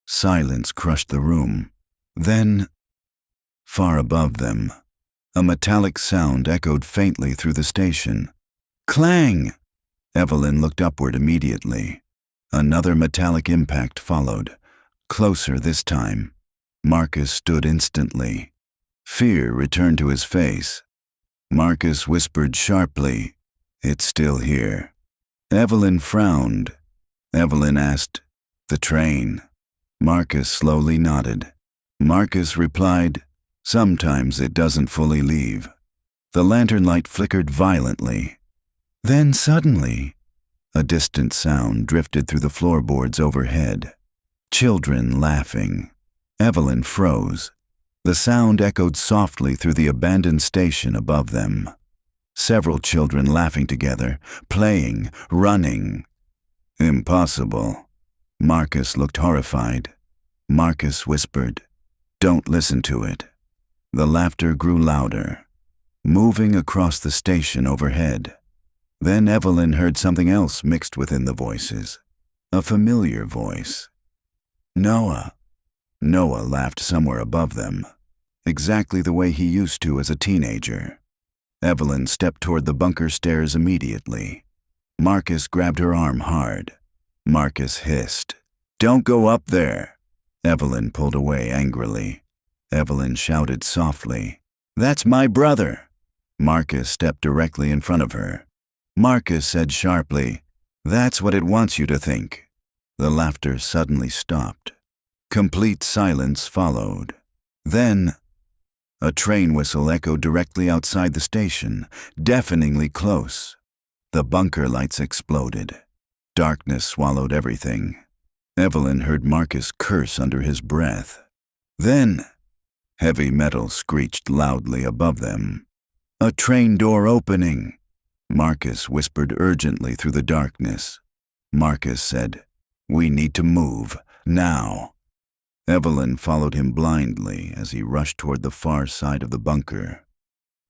Silence crushed the room. Then, far above them, a metallic sound echoed faintly through the station. Clang! Evelyn looked upward immediately. Another metallic impact followed, closer this time. Marcus stood instantly. Fear returned to his face. Marcus whispered sharply, "It's still here." Evelyn frowned. Evelyn asked, "The train?" Marcus slowly nodded. Marcus replied, "Sometimes it doesn't fully leave." The lantern light flickered violently. Then suddenly, a distant sound drifted through the floorboards overhead. Children laughing. Evelyn froze. The sound echoed softly through the abandoned station above them. Several children laughing together, playing, running. Impossible. Marcus looked horrified. Marcus whispered, "Don't listen to it." The laughter grew louder, moving across the station overhead. Then Evelyn heard something else mixed within the voices. A familiar voice. Noah. Noah laughed somewhere above them, exactly the way he used to as a teenager. Evelyn stepped toward the bunker stairs immediately. Marcus grabbed her arm hard. Marcus hissed, "Don't go up there." Evelyn pulled away angrily. Evelyn shouted softly, "That's my brother." Marcus stepped directly in front of her. Marcus said sharply, "That's what it wants you to think." The laughter suddenly stopped. Complete silence followed. Then, a train whistle echoed directly outside the station, deafeningly close. The bunker lights exploded. Darkness swallowed everything. Evelyn heard Marcus curse under his breath. Then, heavy metal screeched loudly above them. "A train door opening!" Marcus whispered urgently through the darkness. Marcus said, "We need to move, now." Evelyn followed him blindly as he rushed toward the far side of the bunker.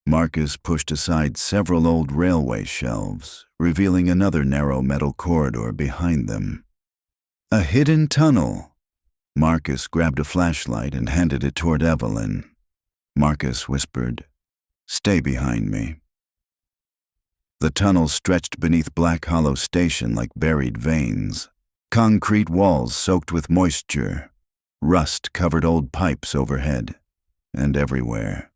Marcus pushed aside several old railway shelves, revealing another narrow metal corridor behind them. A hidden tunnel. Marcus grabbed a flashlight and handed it toward Evelyn. Marcus whispered, "Stay behind me." The tunnel stretched beneath Black Hollow Station like buried veins. Concrete walls soaked with moisture. Rust covered old pipes overhead, and everywhere.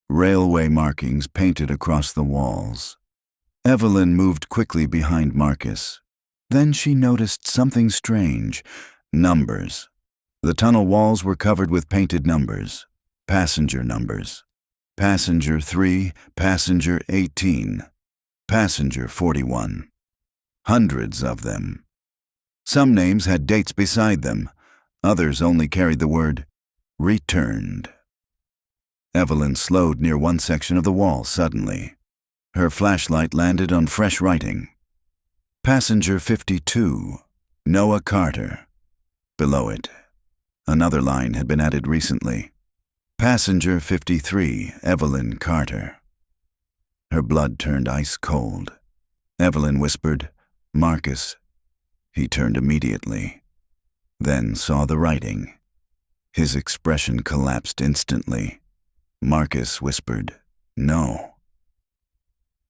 Railway markings painted across the walls. Evelyn moved quickly behind Marcus. Then she noticed something strange. Numbers. The tunnel walls were covered with painted numbers. Passenger numbers. Passenger 3, Passenger 18, Passenger 41. Hundreds of them. Some names had dates beside them. Others only carried the word, "Returned." Evelyn slowed near one section of the wall suddenly. Her flashlight landed on fresh writing. Passenger 52, Noah Carter. Below it, another line had been added recently. Passenger 53, Evelyn Carter. Her blood turned ice cold. Evelyn whispered, "Marcus." He turned immediately, then saw the writing. His expression collapsed instantly. Marcus whispered, "No."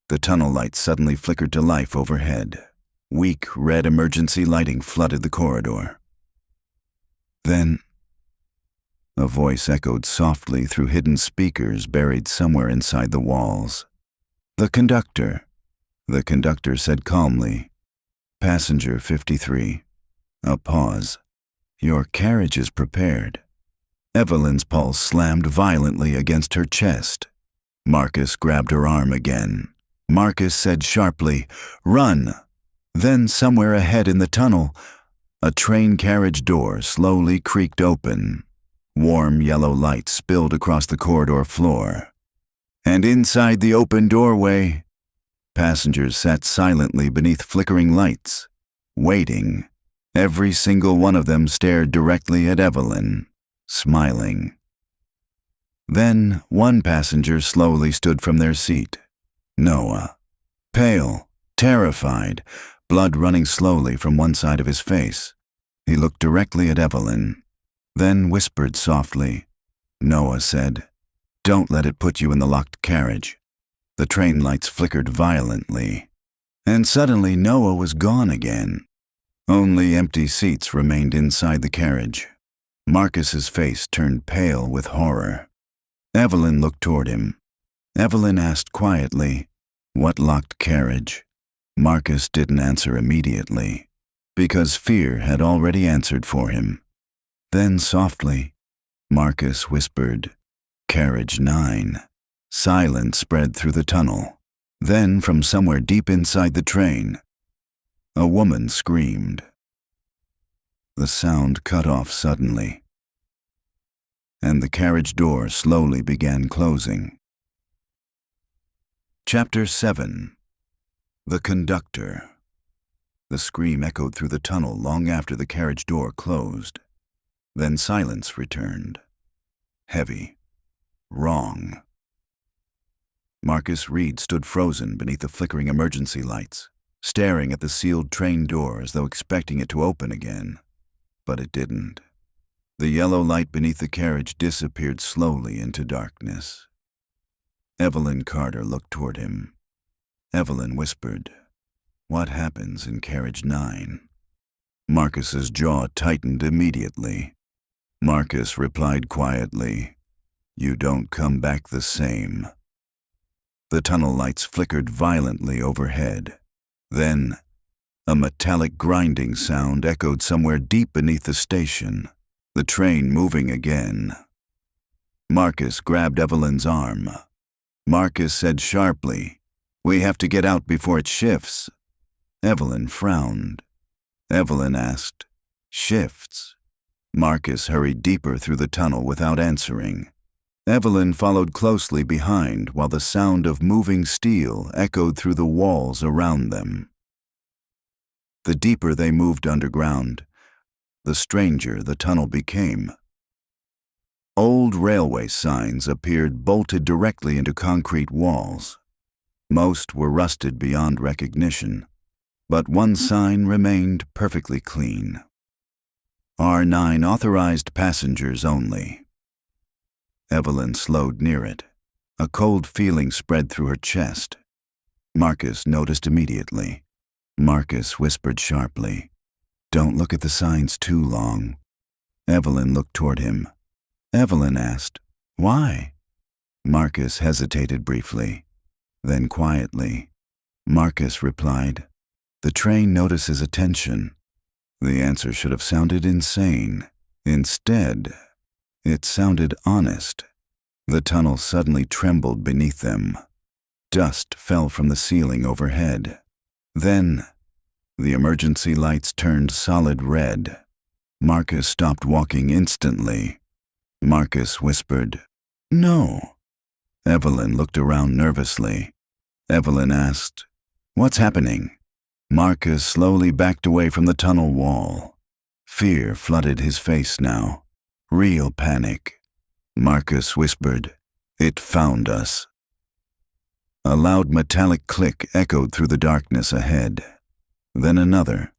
The tunnel lights suddenly flickered to life overhead. Weak red emergency lighting flooded the corridor. Then, a voice echoed softly through hidden speakers buried somewhere inside the walls. "The conductor." The conductor said calmly, "Passenger 53. A pause. Your carriage is prepared." Evelyn's pulse slammed violently against her chest. Marcus grabbed her arm again. Marcus said sharply, "Run!" Then somewhere ahead in the tunnel, a train carriage door slowly creaked open. Warm yellow light spilled across the corridor floor. And inside the open doorway, passengers sat silently beneath flickering lights, waiting. Every single one of them stared directly at Evelyn, smiling. Then one passenger slowly stood from their seat. Noah. Pale, terrified, blood running slowly from one side of his face. He looked directly at Evelyn, then whispered softly. Noah said, "Don't let it put you in the locked carriage." The train lights flickered violently. And suddenly Noah was gone again. Only empty seats remained inside the carriage. Marcus's face turned pale with horror. Evelyn looked toward him. Evelyn asked quietly, "What locked carriage?" Marcus didn't answer immediately, because fear had already answered for him. Then softly, Marcus whispered, "Carriage 9. Silence spread through the tunnel. Then, from somewhere deep inside the train, a woman screamed. The sound cut off suddenly, and the carriage door slowly began closing. Chapter 7. The Conductor. The scream echoed through the tunnel long after the carriage door closed. Then silence returned. Heavy. Wrong. Marcus Reed stood frozen beneath the flickering emergency lights, staring at the sealed train door as though expecting it to open again. But it didn't. The yellow light beneath the carriage disappeared slowly into darkness. Evelyn Carter looked toward him. Evelyn whispered, "What happens in carriage 9? Marcus's jaw tightened immediately. Marcus replied quietly, "You don't come back the same." The tunnel lights flickered violently overhead. Then, a metallic grinding sound echoed somewhere deep beneath the station, the train moving again. Marcus grabbed Evelyn's arm. Marcus said sharply, "We have to get out before it shifts." Evelyn frowned. Evelyn asked, "Shifts?" Marcus hurried deeper through the tunnel without answering. Evelyn followed closely behind while the sound of moving steel echoed through the walls around them. The deeper they moved underground, the stranger the tunnel became. Old railway signs appeared bolted directly into concrete walls. Most were rusted beyond recognition, but one sign remained perfectly clean. R9 authorized passengers only. Evelyn slowed near it. A cold feeling spread through her chest. Marcus noticed immediately. Marcus whispered sharply, "Don't look at the signs too long." Evelyn looked toward him. Evelyn asked, "Why?" Marcus hesitated briefly. Then quietly, Marcus replied, "The train notices attention." The answer should have sounded insane. Instead, it sounded honest. The tunnel suddenly trembled beneath them. Dust fell from the ceiling overhead. Then, the emergency lights turned solid red. Marcus stopped walking instantly. Marcus whispered, "No." Evelyn looked around nervously. Evelyn asked, "What's happening?" Marcus slowly backed away from the tunnel wall. Fear flooded his face now. Real panic. Marcus whispered, "It found us." A loud metallic click echoed through the darkness ahead. Then another.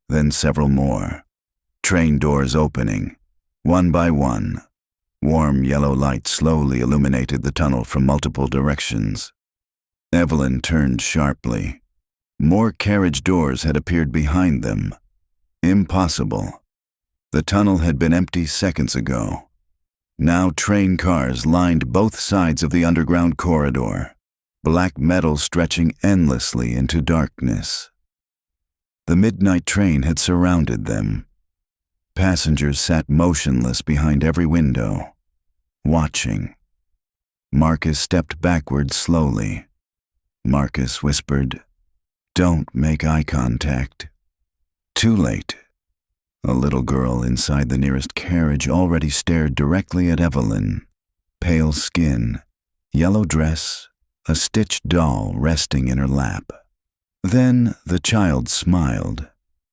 Then several more. Train doors opening. One by one. Warm yellow light slowly illuminated the tunnel from multiple directions. Evelyn turned sharply. More carriage doors had appeared behind them. Impossible. The tunnel had been empty seconds ago. Now train cars lined both sides of the underground corridor, black metal stretching endlessly into darkness. The midnight train had surrounded them. Passengers sat motionless behind every window, watching. Marcus stepped backward slowly. Marcus whispered, "Don't make eye contact." Too late. A little girl inside the nearest carriage already stared directly at Evelyn. Pale skin, yellow dress, a stitched doll resting in her lap. Then the child smiled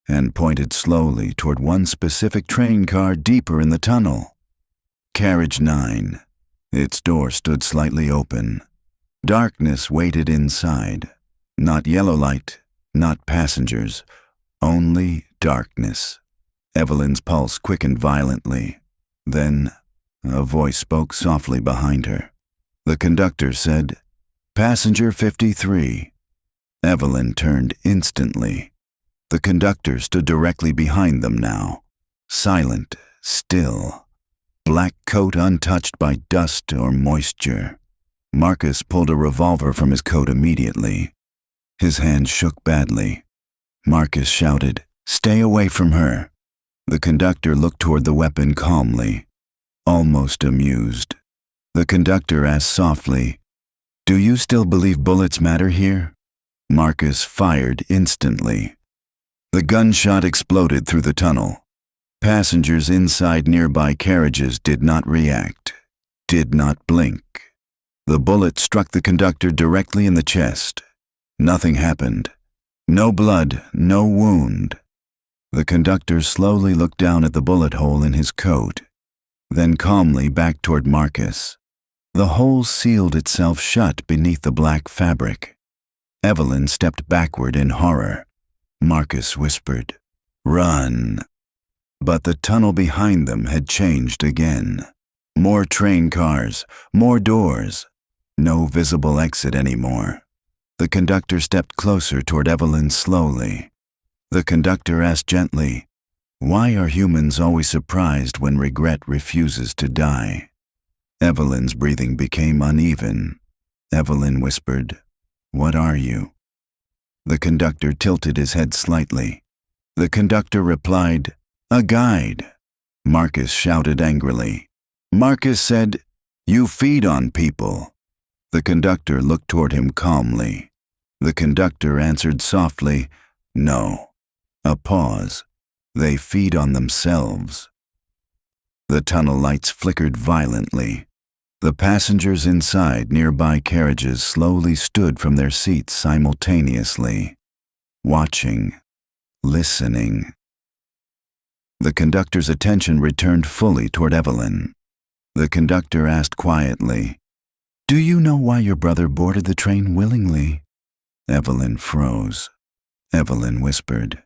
and pointed slowly toward one specific train car deeper in the tunnel. Carriage 9. Its door stood slightly open. Darkness waited inside. Not yellow light, not passengers, only darkness. Evelyn's pulse quickened violently. Then, a voice spoke softly behind her. The conductor said, "Passenger 53. Evelyn turned instantly. The conductor stood directly behind them now, silent, still, black coat untouched by dust or moisture. Marcus pulled a revolver from his coat immediately. His hand shook badly. Marcus shouted, "Stay away from her." The conductor looked toward the weapon calmly, almost amused. The conductor asked softly, "Do you still believe bullets matter here?" Marcus fired instantly. The gunshot exploded through the tunnel. Passengers inside nearby carriages did not react, did not blink. The bullet struck the conductor directly in the chest. Nothing happened. No blood, no wound. The conductor slowly looked down at the bullet hole in his coat, then calmly back toward Marcus. The hole sealed itself shut beneath the black fabric. Evelyn stepped backward in horror. Marcus whispered, "Run." But the tunnel behind them had changed again. More train cars, more doors. No visible exit anymore. The conductor stepped closer toward Evelyn slowly. The conductor asked gently, "Why are humans always surprised when regret refuses to die?" Evelyn's breathing became uneven. Evelyn whispered, "What are you?" The conductor tilted his head slightly. The conductor replied, "A guide." Marcus shouted angrily. Marcus said, "You feed on people." The conductor looked toward him calmly. The conductor answered softly, "No." A pause. "They feed on themselves." The tunnel lights flickered violently. The passengers inside nearby carriages slowly stood from their seats simultaneously, watching, listening. The conductor's attention returned fully toward Evelyn. The conductor asked quietly, "Do you know why your brother boarded the train willingly?" Evelyn froze. Evelyn whispered,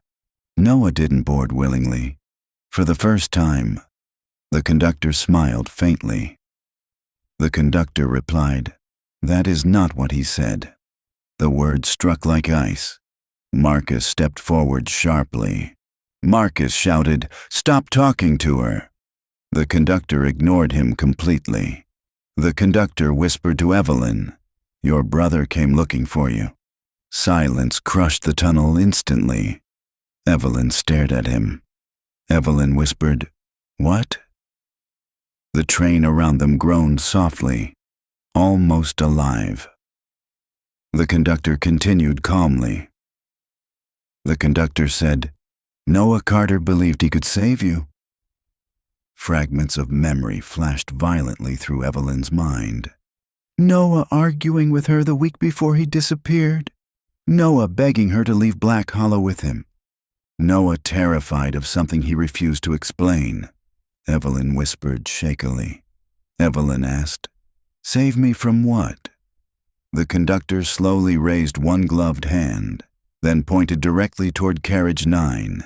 "Noah didn't board willingly." For the first time, the conductor smiled faintly. The conductor replied, "That is not what he said." The words struck like ice. Marcus stepped forward sharply. Marcus shouted, "Stop talking to her." The conductor ignored him completely. The conductor whispered to Evelyn, "Your brother came looking for you." Silence crushed the tunnel instantly. Evelyn stared at him. Evelyn whispered, "What?" The train around them groaned softly, almost alive. The conductor continued calmly. The conductor said, "Noah Carter believed he could save you." Fragments of memory flashed violently through Evelyn's mind. Noah arguing with her the week before he disappeared. Noah begging her to leave Black Hollow with him. Noah terrified of something he refused to explain. Evelyn whispered shakily. Evelyn asked, "Save me from what?" The conductor slowly raised one gloved hand, then pointed directly toward carriage 9.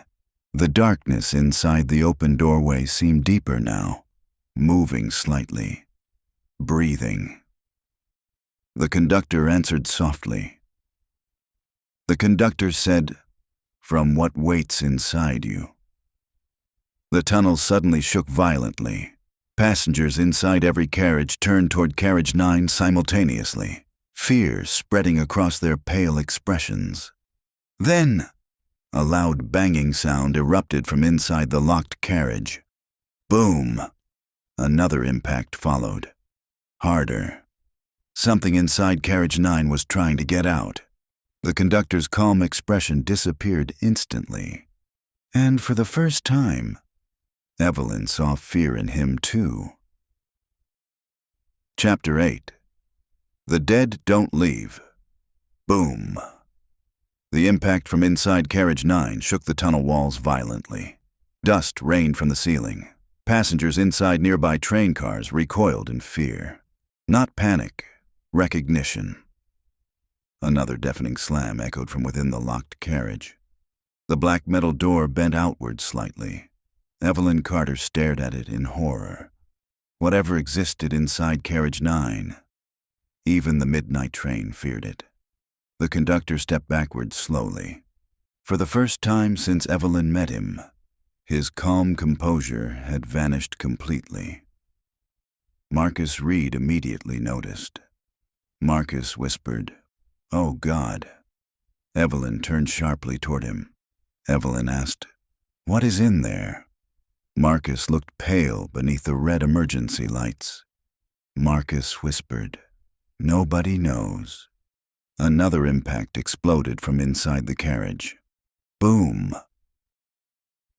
The darkness inside the open doorway seemed deeper now, moving slightly, breathing. The conductor answered softly. The conductor said, "From what waits inside you." The tunnel suddenly shook violently. Passengers inside every carriage turned toward carriage 9 simultaneously, fear spreading across their pale expressions. Then, a loud banging sound erupted from inside the locked carriage. Boom! Another impact followed. Harder. Something inside carriage 9 was trying to get out. The conductor's calm expression disappeared instantly. And for the first time, Evelyn saw fear in him too. Chapter 8. The Dead Don't Leave. Boom. The impact from inside carriage 9 shook the tunnel walls violently. Dust rained from the ceiling. Passengers inside nearby train cars recoiled in fear. Not panic, recognition. Another deafening slam echoed from within the locked carriage. The black metal door bent outward slightly. Evelyn Carter stared at it in horror. Whatever existed inside carriage 9, even the midnight train feared it. The conductor stepped backward slowly. For the first time since Evelyn met him, his calm composure had vanished completely. Marcus Reed immediately noticed. Marcus whispered, "Oh, God." Evelyn turned sharply toward him. Evelyn asked, "What is in there?" Marcus looked pale beneath the red emergency lights. Marcus whispered, "Nobody knows." Another impact exploded from inside the carriage. Boom!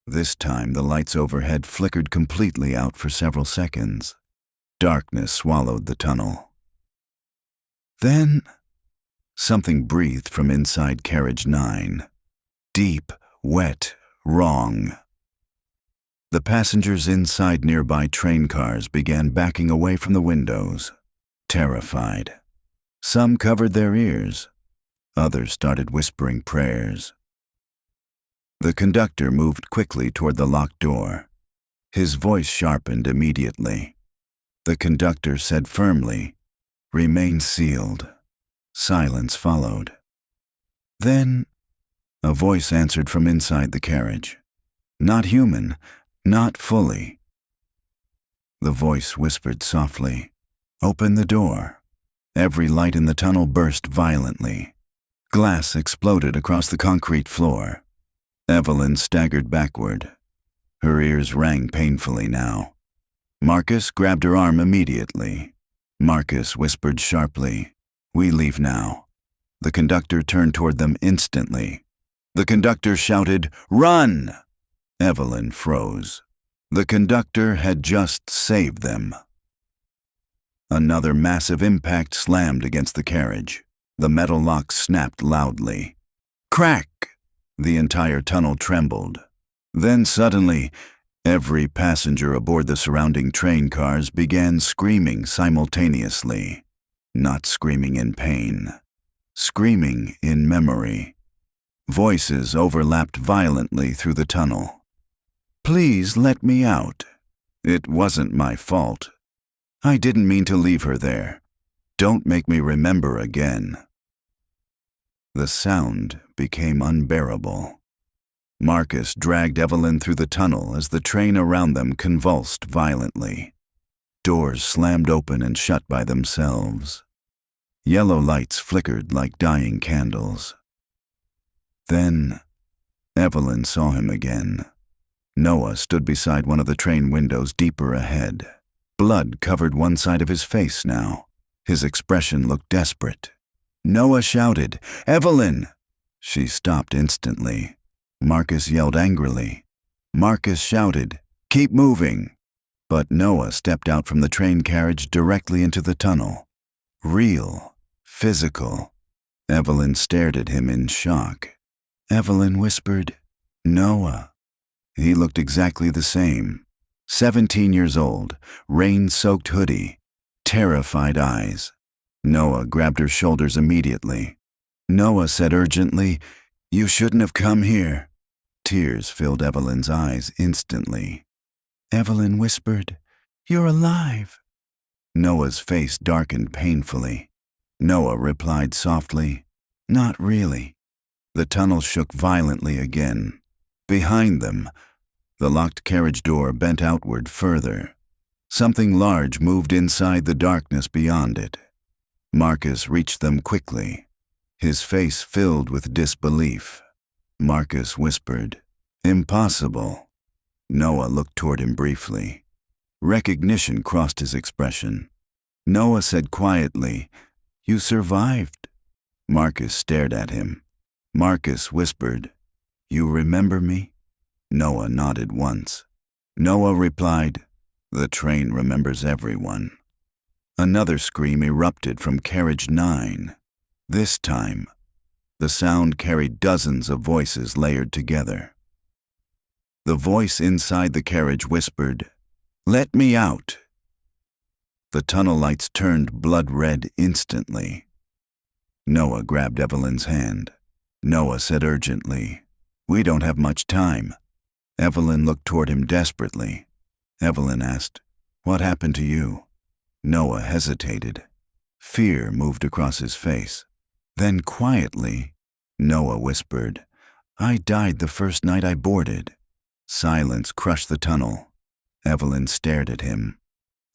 This time the lights overhead flickered completely out for several seconds. Darkness swallowed the tunnel. Then, something breathed from inside carriage 9. Deep, wet, wrong. The passengers inside nearby train cars began backing away from the windows, terrified. Some covered their ears. Others started whispering prayers. The conductor moved quickly toward the locked door. His voice sharpened immediately. The conductor said firmly, "Remain sealed." Silence followed. Then, a voice answered from inside the carriage. Not human, not fully. The voice whispered softly, "Open the door." Every light in the tunnel burst violently. Glass exploded across the concrete floor. Evelyn staggered backward. Her ears rang painfully now. Marcus grabbed her arm immediately. Marcus whispered sharply, "We leave now." The conductor turned toward them instantly. The conductor shouted, "Run!" Evelyn froze. The conductor had just saved them. Another massive impact slammed against the carriage. The metal locks snapped loudly. Crack! The entire tunnel trembled. Then suddenly, every passenger aboard the surrounding train cars began screaming simultaneously. Not screaming in pain. Screaming in memory. Voices overlapped violently through the tunnel. "Please let me out. It wasn't my fault. I didn't mean to leave her there. Don't make me remember again." The sound became unbearable. Marcus dragged Evelyn through the tunnel as the train around them convulsed violently. Doors slammed open and shut by themselves. Yellow lights flickered like dying candles. Then, Evelyn saw him again. Noah stood beside one of the train windows deeper ahead. Blood covered one side of his face now. His expression looked desperate. Noah shouted, "Evelyn!" She stopped instantly. Marcus yelled angrily. Marcus shouted, "Keep moving!" But Noah stepped out from the train carriage directly into the tunnel. Real, physical. Evelyn stared at him in shock. Evelyn whispered, "Noah." He looked exactly the same. 17 years old, rain-soaked hoodie, terrified eyes. Noah grabbed her shoulders immediately. Noah said urgently, "You shouldn't have come here." Tears filled Evelyn's eyes instantly. Evelyn whispered, "You're alive." Noah's face darkened painfully. Noah replied softly, "Not really." The tunnel shook violently again. Behind them, the locked carriage door bent outward further. Something large moved inside the darkness beyond it. Marcus reached them quickly, his face filled with disbelief. Marcus whispered, "Impossible." Noah looked toward him briefly. Recognition crossed his expression. Noah said quietly, "You survived." Marcus stared at him. Marcus whispered, "You remember me?" Noah nodded once. Noah replied, "The train remembers everyone." Another scream erupted from carriage 9. This time, the sound carried dozens of voices layered together. The voice inside the carriage whispered, "Let me out." The tunnel lights turned blood red instantly. Noah grabbed Evelyn's hand. Noah said urgently, "We don't have much time." Evelyn looked toward him desperately. Evelyn asked, "What happened to you?" Noah hesitated. Fear moved across his face. Then quietly, Noah whispered, "I died the first night I boarded." Silence crushed the tunnel. Evelyn stared at him,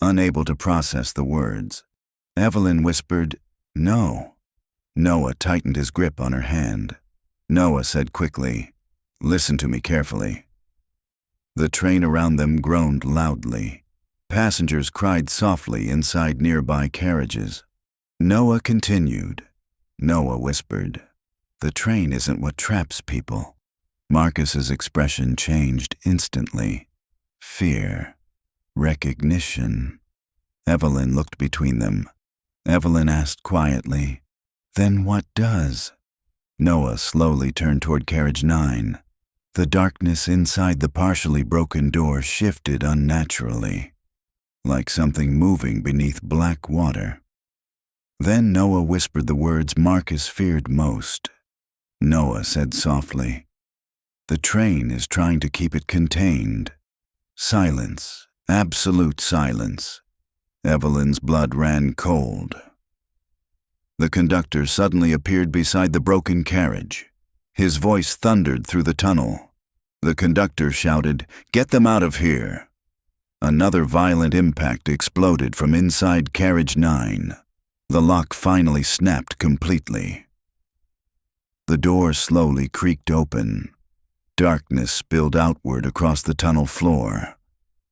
unable to process the words. Evelyn whispered, "No." Noah tightened his grip on her hand. Noah said quickly, "Listen to me carefully." The train around them groaned loudly. Passengers cried softly inside nearby carriages. Noah continued. Noah whispered, "The train isn't what traps people." Marcus's expression changed instantly. Fear. Recognition. Evelyn looked between them. Evelyn asked quietly, "Then what does?" Noah slowly turned toward carriage 9. The darkness inside the partially broken door shifted unnaturally, like something moving beneath black water. Then Noah whispered the words Marcus feared most. Noah said softly, "The train is trying to keep it contained." Silence, absolute silence. Evelyn's blood ran cold. The conductor suddenly appeared beside the broken carriage. His voice thundered through the tunnel. The conductor shouted, "Get them out of here!" Another violent impact exploded from inside carriage 9. The lock finally snapped completely. The door slowly creaked open. Darkness spilled outward across the tunnel floor.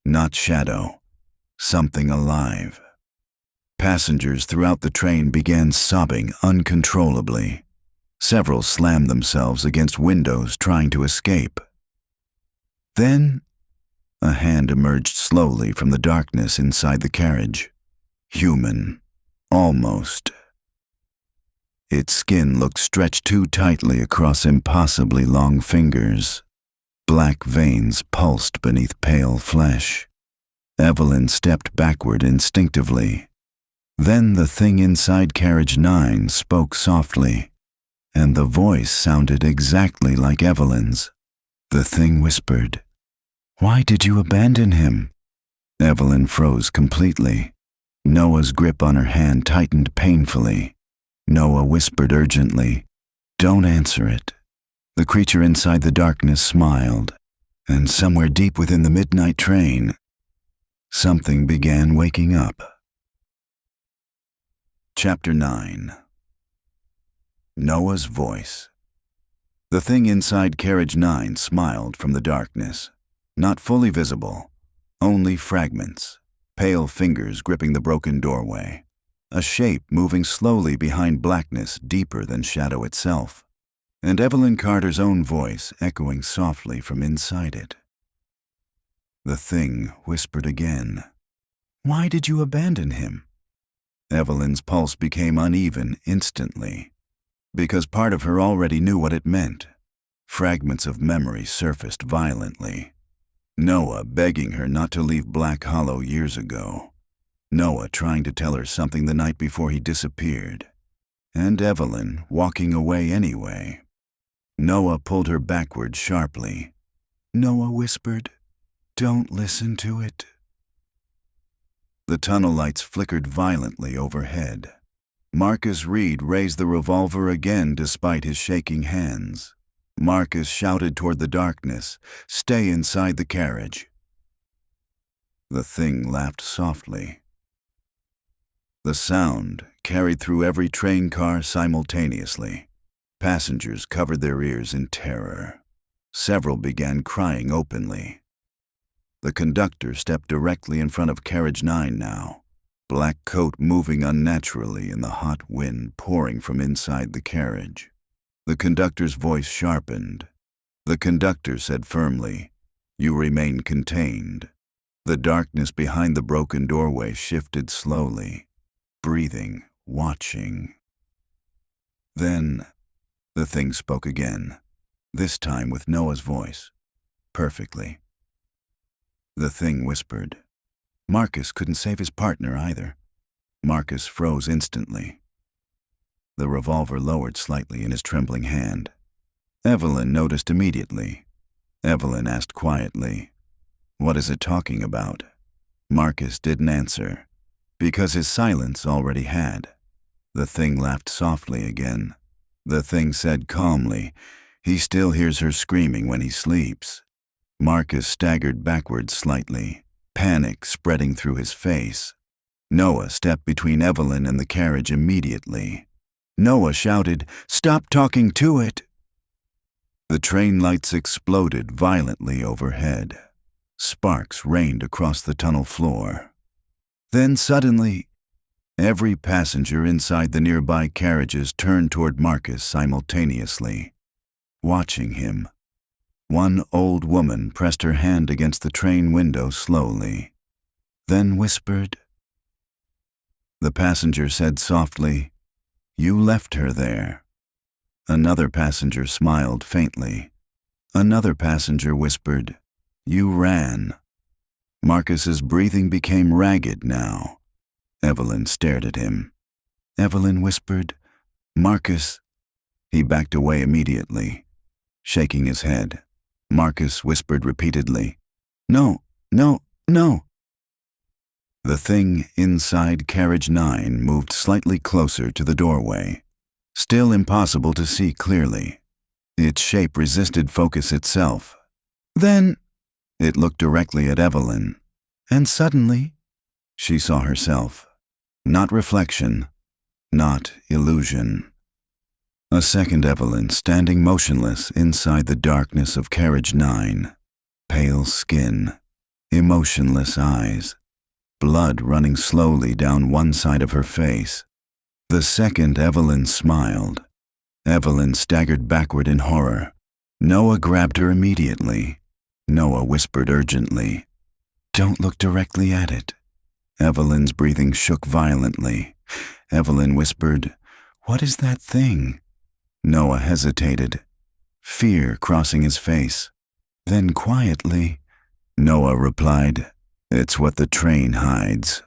Not shadow, something alive. Passengers throughout the train began sobbing uncontrollably. Several slammed themselves against windows trying to escape. Then, a hand emerged slowly from the darkness inside the carriage. Human, almost. Its skin looked stretched too tightly across impossibly long fingers. Black veins pulsed beneath pale flesh. Evelyn stepped backward instinctively. Then the thing inside carriage 9 spoke softly, and the voice sounded exactly like Evelyn's. The thing whispered, "Why did you abandon him?" Evelyn froze completely. Noah's grip on her hand tightened painfully. Noah whispered urgently, "Don't answer it." The creature inside the darkness smiled, and somewhere deep within the midnight train, something began waking up. Chapter 9. Noah's voice. The thing inside carriage 9 smiled from the darkness. Not fully visible, only fragments, pale fingers gripping the broken doorway, a shape moving slowly behind blackness deeper than shadow itself, and Evelyn Carter's own voice echoing softly from inside it. The thing whispered again, "Why did you abandon him?" Evelyn's pulse became uneven instantly, because part of her already knew what it meant. Fragments of memory surfaced violently. Noah begging her not to leave Black Hollow years ago. Noah trying to tell her something the night before he disappeared. And Evelyn walking away anyway. Noah pulled her backward sharply. Noah whispered, "Don't listen to it." The tunnel lights flickered violently overhead. Marcus Reed raised the revolver again despite his shaking hands. Marcus shouted toward the darkness, "Stay inside the carriage." The thing laughed softly. The sound carried through every train car simultaneously. Passengers covered their ears in terror. Several began crying openly. The conductor stepped directly in front of carriage 9 now, black coat moving unnaturally in the hot wind pouring from inside the carriage. The conductor's voice sharpened. The conductor said firmly, "You remain contained." The darkness behind the broken doorway shifted slowly, breathing, watching. Then, the thing spoke again, this time with Noah's voice, perfectly. The thing whispered. Marcus couldn't save his partner either. Marcus froze instantly. The revolver lowered slightly in his trembling hand. Evelyn noticed immediately. Evelyn asked quietly, "What is it talking about?" Marcus didn't answer, because his silence already had. The thing laughed softly again. The thing said calmly, "He still hears her screaming when he sleeps." Marcus staggered backward slightly, panic spreading through his face. Noah stepped between Evelyn and the carriage immediately. Noah shouted, "Stop talking to it!" The train lights exploded violently overhead. Sparks rained across the tunnel floor. Then suddenly, every passenger inside the nearby carriages turned toward Marcus simultaneously, watching him. One old woman pressed her hand against the train window slowly, then whispered. The passenger said softly, "You left her there." Another passenger smiled faintly. Another passenger whispered, "You ran." Marcus's breathing became ragged now. Evelyn stared at him. Evelyn whispered, "Marcus." He backed away immediately, shaking his head. Marcus whispered repeatedly, "No, no, no." The thing inside carriage 9 moved slightly closer to the doorway. Still impossible to see clearly. Its shape resisted focus itself. Then it looked directly at Evelyn, and suddenly she saw herself. Not reflection, not illusion. A second Evelyn standing motionless inside the darkness of carriage 9. Pale skin, emotionless eyes, blood running slowly down one side of her face. The second Evelyn smiled. Evelyn staggered backward in horror. Noah grabbed her immediately. Noah whispered urgently, "Don't look directly at it." Evelyn's breathing shook violently. Evelyn whispered, "What is that thing?" Noah hesitated, fear crossing his face. Then quietly, Noah replied, "It's what the train hides."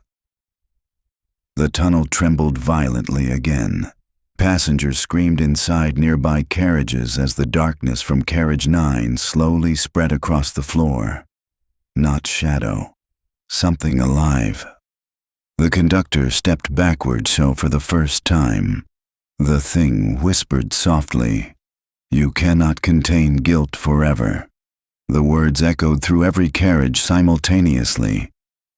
The tunnel trembled violently again. Passengers screamed inside nearby carriages as the darkness from carriage 9 slowly spread across the floor. Not shadow, something alive. The conductor stepped backward so for the first time. The thing whispered softly, "You cannot contain guilt forever." The words echoed through every carriage simultaneously.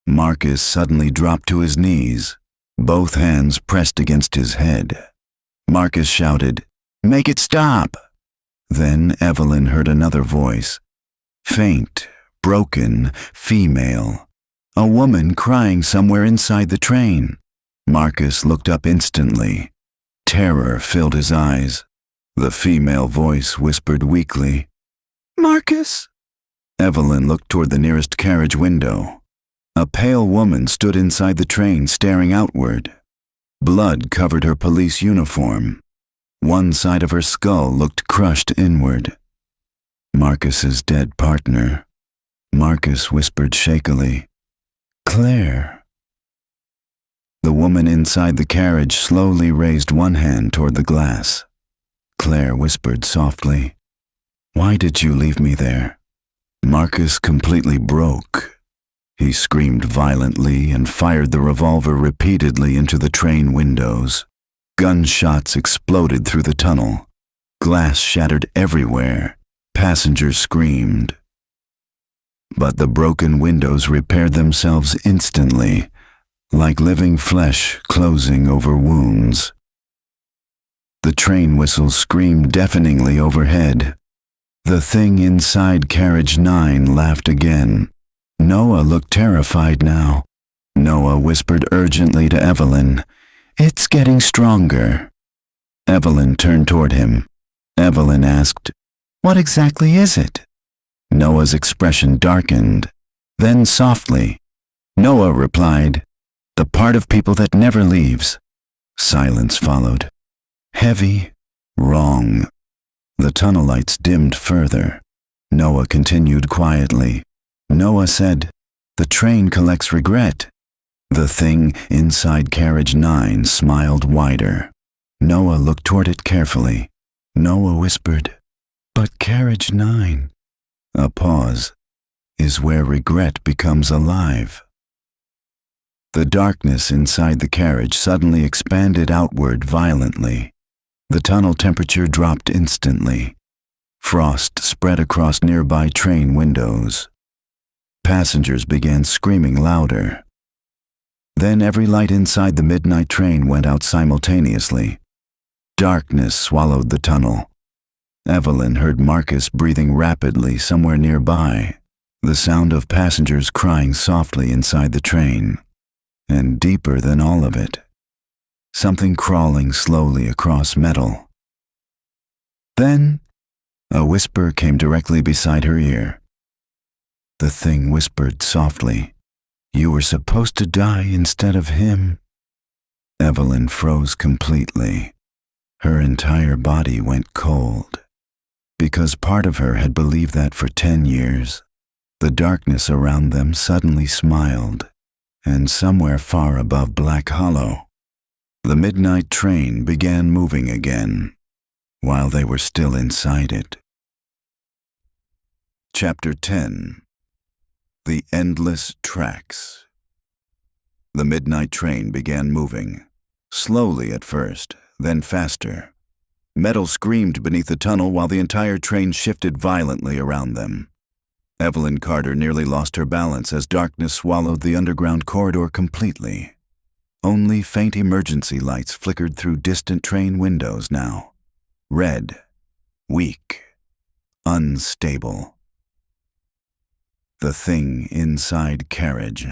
Marcus suddenly dropped to his knees, both hands pressed against his head. Marcus shouted, "Make it stop!" Then Evelyn heard another voice. Faint, broken, female. A woman crying somewhere inside the train. Marcus looked up instantly. Terror filled his eyes. The female voice whispered weakly, "Marcus." Evelyn looked toward the nearest carriage window. A pale woman stood inside the train staring outward. Blood covered her police uniform. One side of her skull looked crushed inward. Marcus's dead partner. Marcus whispered shakily, "Claire." The woman inside the carriage slowly raised one hand toward the glass. Claire whispered softly, "Why did you leave me there?" Marcus completely broke. He screamed violently and fired the revolver repeatedly into the train windows. Gunshots exploded through the tunnel. Glass shattered everywhere. Passengers screamed. But the broken windows repaired themselves instantly, like living flesh closing over wounds. The train whistle screamed deafeningly overhead. The thing inside carriage 9 laughed again. Noah looked terrified now. Noah whispered urgently to Evelyn, "It's getting stronger." Evelyn turned toward him. Evelyn asked, "What exactly is it?" Noah's expression darkened. Then softly, Noah replied, "The part of people that never leaves." Silence followed. Heavy, wrong. The tunnel lights dimmed further. Noah continued quietly. Noah said, "The train collects regret." The thing inside carriage 9 smiled wider. Noah looked toward it carefully. Noah whispered, "But carriage 9." A pause. "Is where regret becomes alive." The darkness inside the carriage suddenly expanded outward violently. The tunnel temperature dropped instantly. Frost spread across nearby train windows. Passengers began screaming louder. Then every light inside the midnight train went out simultaneously. Darkness swallowed the tunnel. Evelyn heard Marcus breathing rapidly somewhere nearby, the sound of passengers crying softly inside the train. And deeper than all of it, something crawling slowly across metal. Then, a whisper came directly beside her ear. The thing whispered softly, "You were supposed to die instead of him." Evelyn froze completely. Her entire body went cold. Because part of her had believed that for 10 years, the darkness around them suddenly smiled. And somewhere far above Black Hollow, the midnight train began moving again, while they were still inside it. Chapter 10. The Endless Tracks. The midnight train began moving, slowly at first, then faster. Metal screamed beneath the tunnel while the entire train shifted violently around them. Evelyn Carter nearly lost her balance as darkness swallowed the underground corridor completely. Only faint emergency lights flickered through distant train windows now. Red, weak, unstable. The thing inside carriage.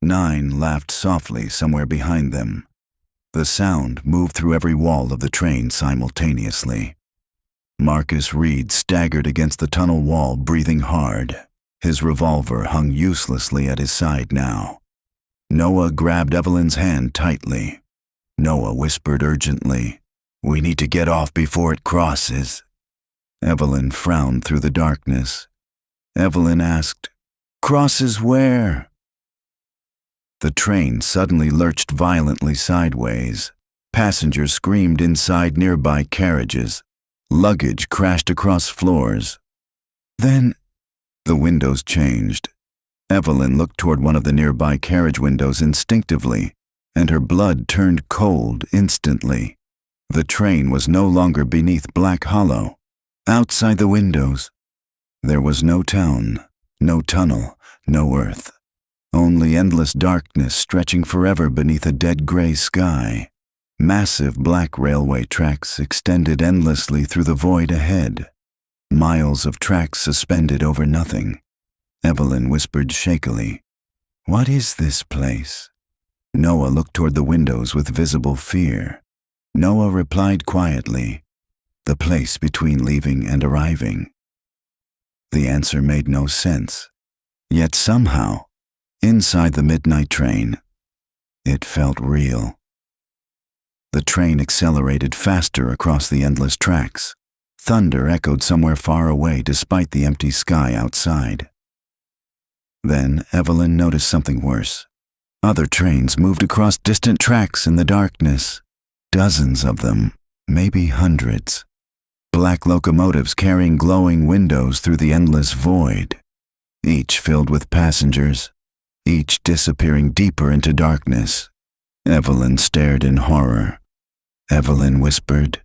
9 laughed softly somewhere behind them. The sound moved through every wall of the train simultaneously. Marcus Reed staggered against the tunnel wall, breathing hard. His revolver hung uselessly at his side now. Noah grabbed Evelyn's hand tightly. Noah whispered urgently, "We need to get off before it crosses." Evelyn frowned through the darkness. Evelyn asked, "Crosses where?" The train suddenly lurched violently sideways. Passengers screamed inside nearby carriages. Luggage crashed across floors. Then, the windows changed. Evelyn looked toward one of the nearby carriage windows instinctively, and her blood turned cold instantly. The train was no longer beneath Black Hollow. Outside the windows, there was no town, no tunnel, no earth. Only endless darkness stretching forever beneath a dead gray sky. Massive black railway tracks extended endlessly through the void ahead. Miles of tracks suspended over nothing. Evelyn whispered shakily, "What is this place?" Noah looked toward the windows with visible fear. Noah replied quietly, "The place between leaving and arriving." The answer made no sense. Yet somehow, inside the midnight train, it felt real. The train accelerated faster across the endless tracks. Thunder echoed somewhere far away despite the empty sky outside. Then Evelyn noticed something worse. Other trains moved across distant tracks in the darkness. Dozens of them, maybe hundreds. Black locomotives carrying glowing windows through the endless void. Each filled with passengers, each disappearing deeper into darkness. Evelyn stared in horror. Evelyn whispered,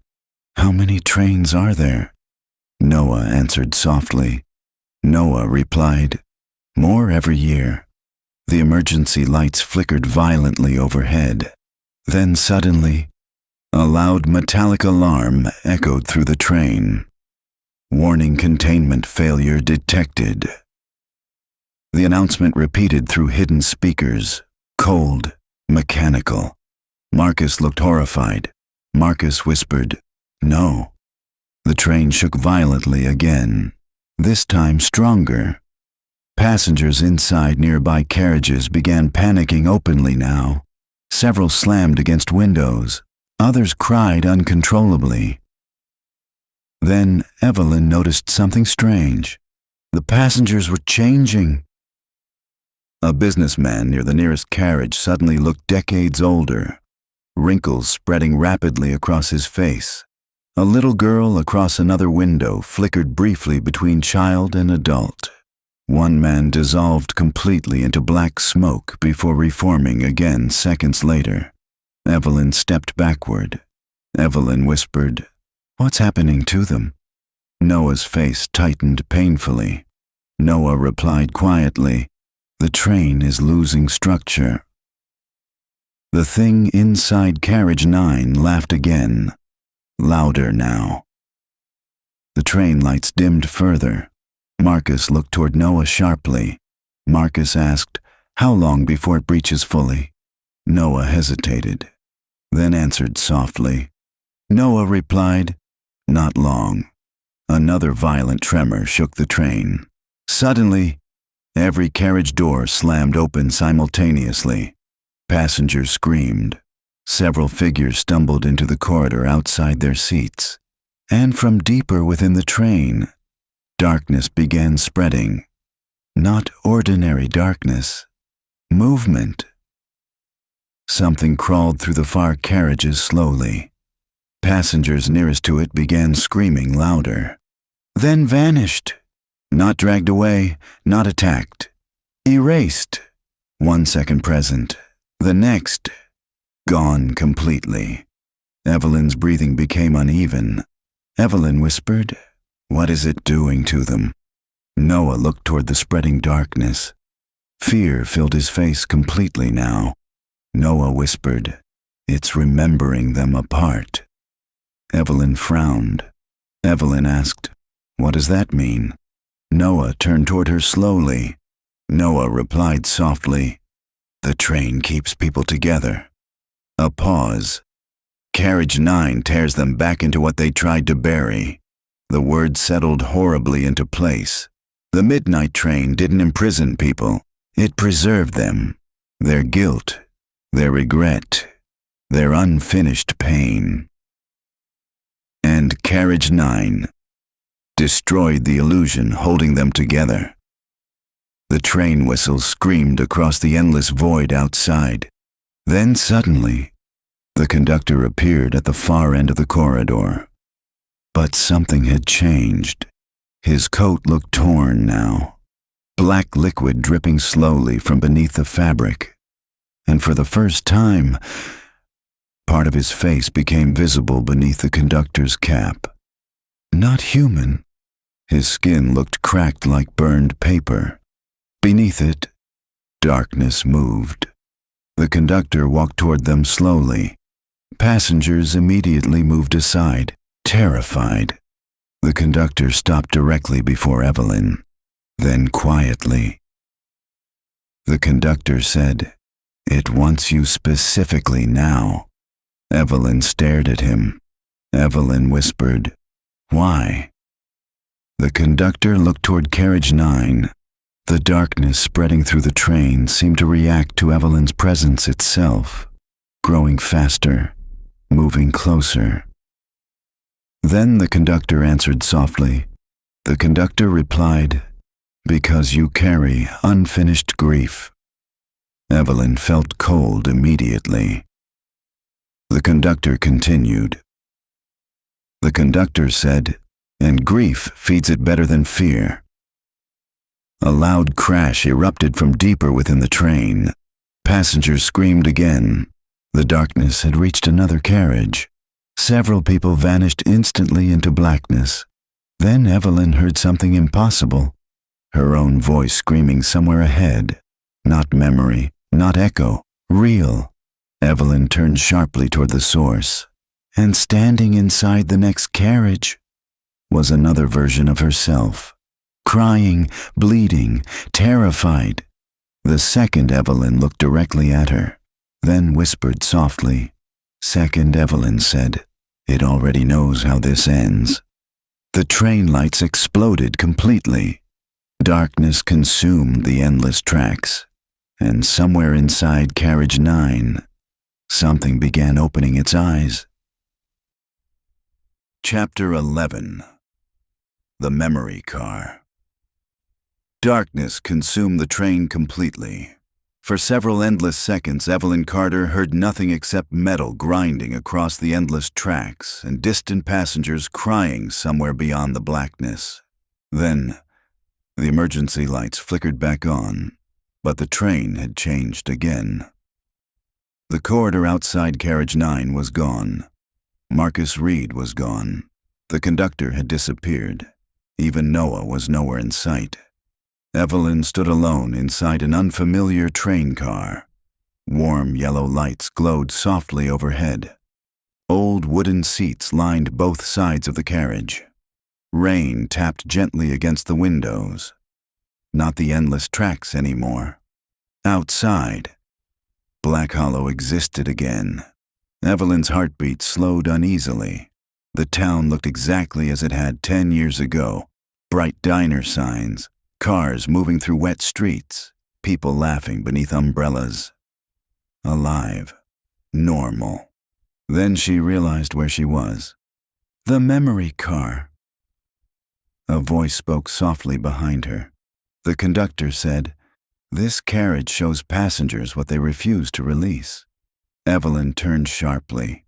"How many trains are there?" Noah answered softly. Noah replied, "More every year." The emergency lights flickered violently overhead. Then suddenly, a loud metallic alarm echoed through the train. "Warning, containment failure detected." The announcement repeated through hidden speakers, cold, mechanical. Marcus looked horrified. Marcus whispered, "No." The train shook violently again, this time stronger. Passengers inside nearby carriages began panicking openly now. Several slammed against windows. Others cried uncontrollably. Then Evelyn noticed something strange. The passengers were changing. A businessman near the nearest carriage suddenly looked decades older, wrinkles spreading rapidly across his face. A little girl across another window flickered briefly between child and adult. One man dissolved completely into black smoke before reforming again seconds later. Evelyn stepped backward. Evelyn whispered, "What's happening to them?" Noah's face tightened painfully. Noah replied quietly, "The train is losing structure." The thing inside carriage 9 laughed again, louder now. The train lights dimmed further. Marcus looked toward Noah sharply. Marcus asked, "How long before it breaches fully?" Noah hesitated, then answered softly. Noah replied, "Not long." Another violent tremor shook the train. Suddenly, every carriage door slammed open simultaneously. Passengers screamed. Several figures stumbled into the corridor outside their seats. And from deeper within the train, darkness began spreading. Not ordinary darkness. Movement. Something crawled through the far carriages slowly. Passengers nearest to it began screaming louder. Then vanished. Not dragged away, not attacked. Erased. 1 second present. The next, gone completely. Evelyn's breathing became uneven. Evelyn whispered, "What is it doing to them?" Noah looked toward the spreading darkness. Fear filled his face completely now. Noah whispered, "It's remembering them apart." Evelyn frowned. Evelyn asked, "What does that mean?" Noah turned toward her slowly. Noah replied softly, "The train keeps people together." A pause. Carriage 9 tears them back into what they tried to bury. The words settled horribly into place. The midnight train didn't imprison people. It preserved them. Their guilt, their regret, their unfinished pain. And carriage 9 destroyed the illusion holding them together. The train whistle screamed across the endless void outside. Then suddenly, the conductor appeared at the far end of the corridor. But something had changed. His coat looked torn now, black liquid dripping slowly from beneath the fabric. And for the first time, part of his face became visible beneath the conductor's cap. Not human. His skin looked cracked like burned paper. Beneath it, darkness moved. The conductor walked toward them slowly. Passengers immediately moved aside, terrified. The conductor stopped directly before Evelyn, then quietly. The conductor said, "It wants you specifically now." Evelyn stared at him. Evelyn whispered, "Why?" The conductor looked toward carriage 9. The darkness spreading through the train seemed to react to Evelyn's presence itself, growing faster, moving closer. Then the conductor answered softly. The conductor replied, "Because you carry unfinished grief." Evelyn felt cold immediately. The conductor continued. The conductor said, "And grief feeds it better than fear." A loud crash erupted from deeper within the train. Passengers screamed again. The darkness had reached another carriage. Several people vanished instantly into blackness. Then Evelyn heard something impossible. Her own voice screaming somewhere ahead. Not memory, not echo, real. Evelyn turned sharply toward the source. And standing inside the next carriage was another version of herself. Crying, bleeding, terrified. The second Evelyn looked directly at her, then whispered softly. Second Evelyn said, "It already knows how this ends." The train lights exploded completely. Darkness consumed the endless tracks, and somewhere inside carriage 9, something began opening its eyes. Chapter 11. The Memory Car. Darkness consumed the train completely. For several endless seconds, Evelyn Carter heard nothing except metal grinding across the endless tracks and distant passengers crying somewhere beyond the blackness. Then, The emergency lights flickered back on, but the train had changed again. The corridor outside Carriage 9 was gone. Marcus Reed was gone. The conductor had disappeared. Even Noah was nowhere in sight. Evelyn stood alone inside an unfamiliar train car. Warm yellow lights glowed softly overhead. Old wooden seats lined both sides of the carriage. Rain tapped gently against the windows. Not the endless tracks anymore. Outside, Black Hollow existed again. Evelyn's heartbeat slowed uneasily. The town looked exactly as it had 10 years ago. Bright diner signs, cars moving through wet streets, people laughing beneath umbrellas. Alive. Normal. Then she realized where she was. The memory car. A voice spoke softly behind her. The conductor said, "This carriage shows passengers what they refuse to release." Evelyn turned sharply.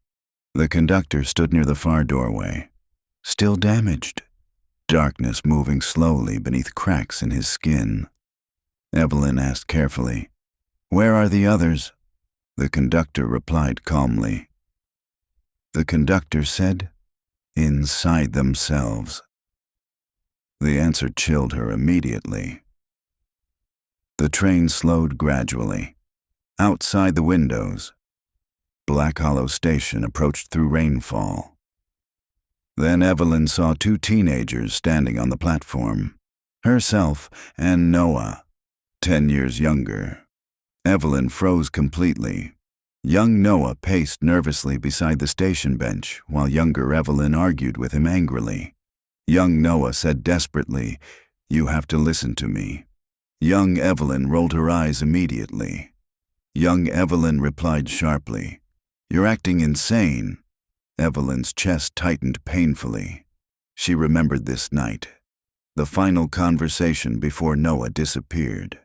The conductor stood near the far doorway, still damaged, darkness moving slowly beneath cracks in his skin. Evelyn asked carefully, "Where are the others?" The conductor replied calmly. The conductor said, "Inside themselves." The answer chilled her immediately. The train slowed gradually. Outside the windows, Black Hollow Station approached through rainfall. Then Evelyn saw two teenagers standing on the platform, herself and Noah, 10 years younger. Evelyn froze completely. Young Noah paced nervously beside the station bench while younger Evelyn argued with him angrily. Young Noah said desperately, "You have to listen to me." Young Evelyn rolled her eyes immediately. Young Evelyn replied sharply, "You're acting insane." Evelyn's chest tightened painfully. She remembered this night, the final conversation before Noah disappeared.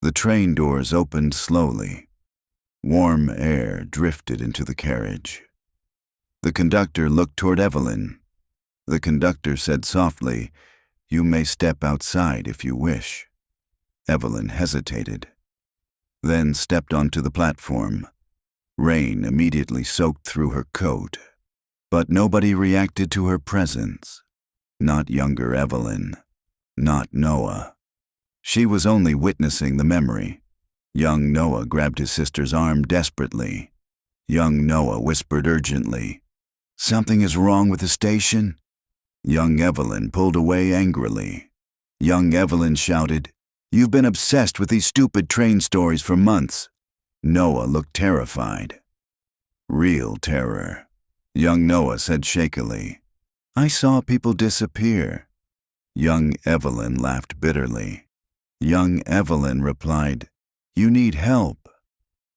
The train doors opened slowly. Warm air drifted into the carriage. The conductor looked toward Evelyn. The conductor said softly, "You may step outside if you wish." Evelyn hesitated, then stepped onto the platform. Rain immediately soaked through her coat, but nobody reacted to her presence. Not younger Evelyn, not Noah. She was only witnessing the memory. Young Noah grabbed his sister's arm desperately. Young Noah whispered urgently, "Something is wrong with the station?" Young Evelyn pulled away angrily. Young Evelyn shouted, "You've been obsessed with these stupid train stories for months." Noah looked terrified. Real terror. Young Noah said shakily, "I saw people disappear." Young Evelyn laughed bitterly. Young Evelyn replied, "You need help."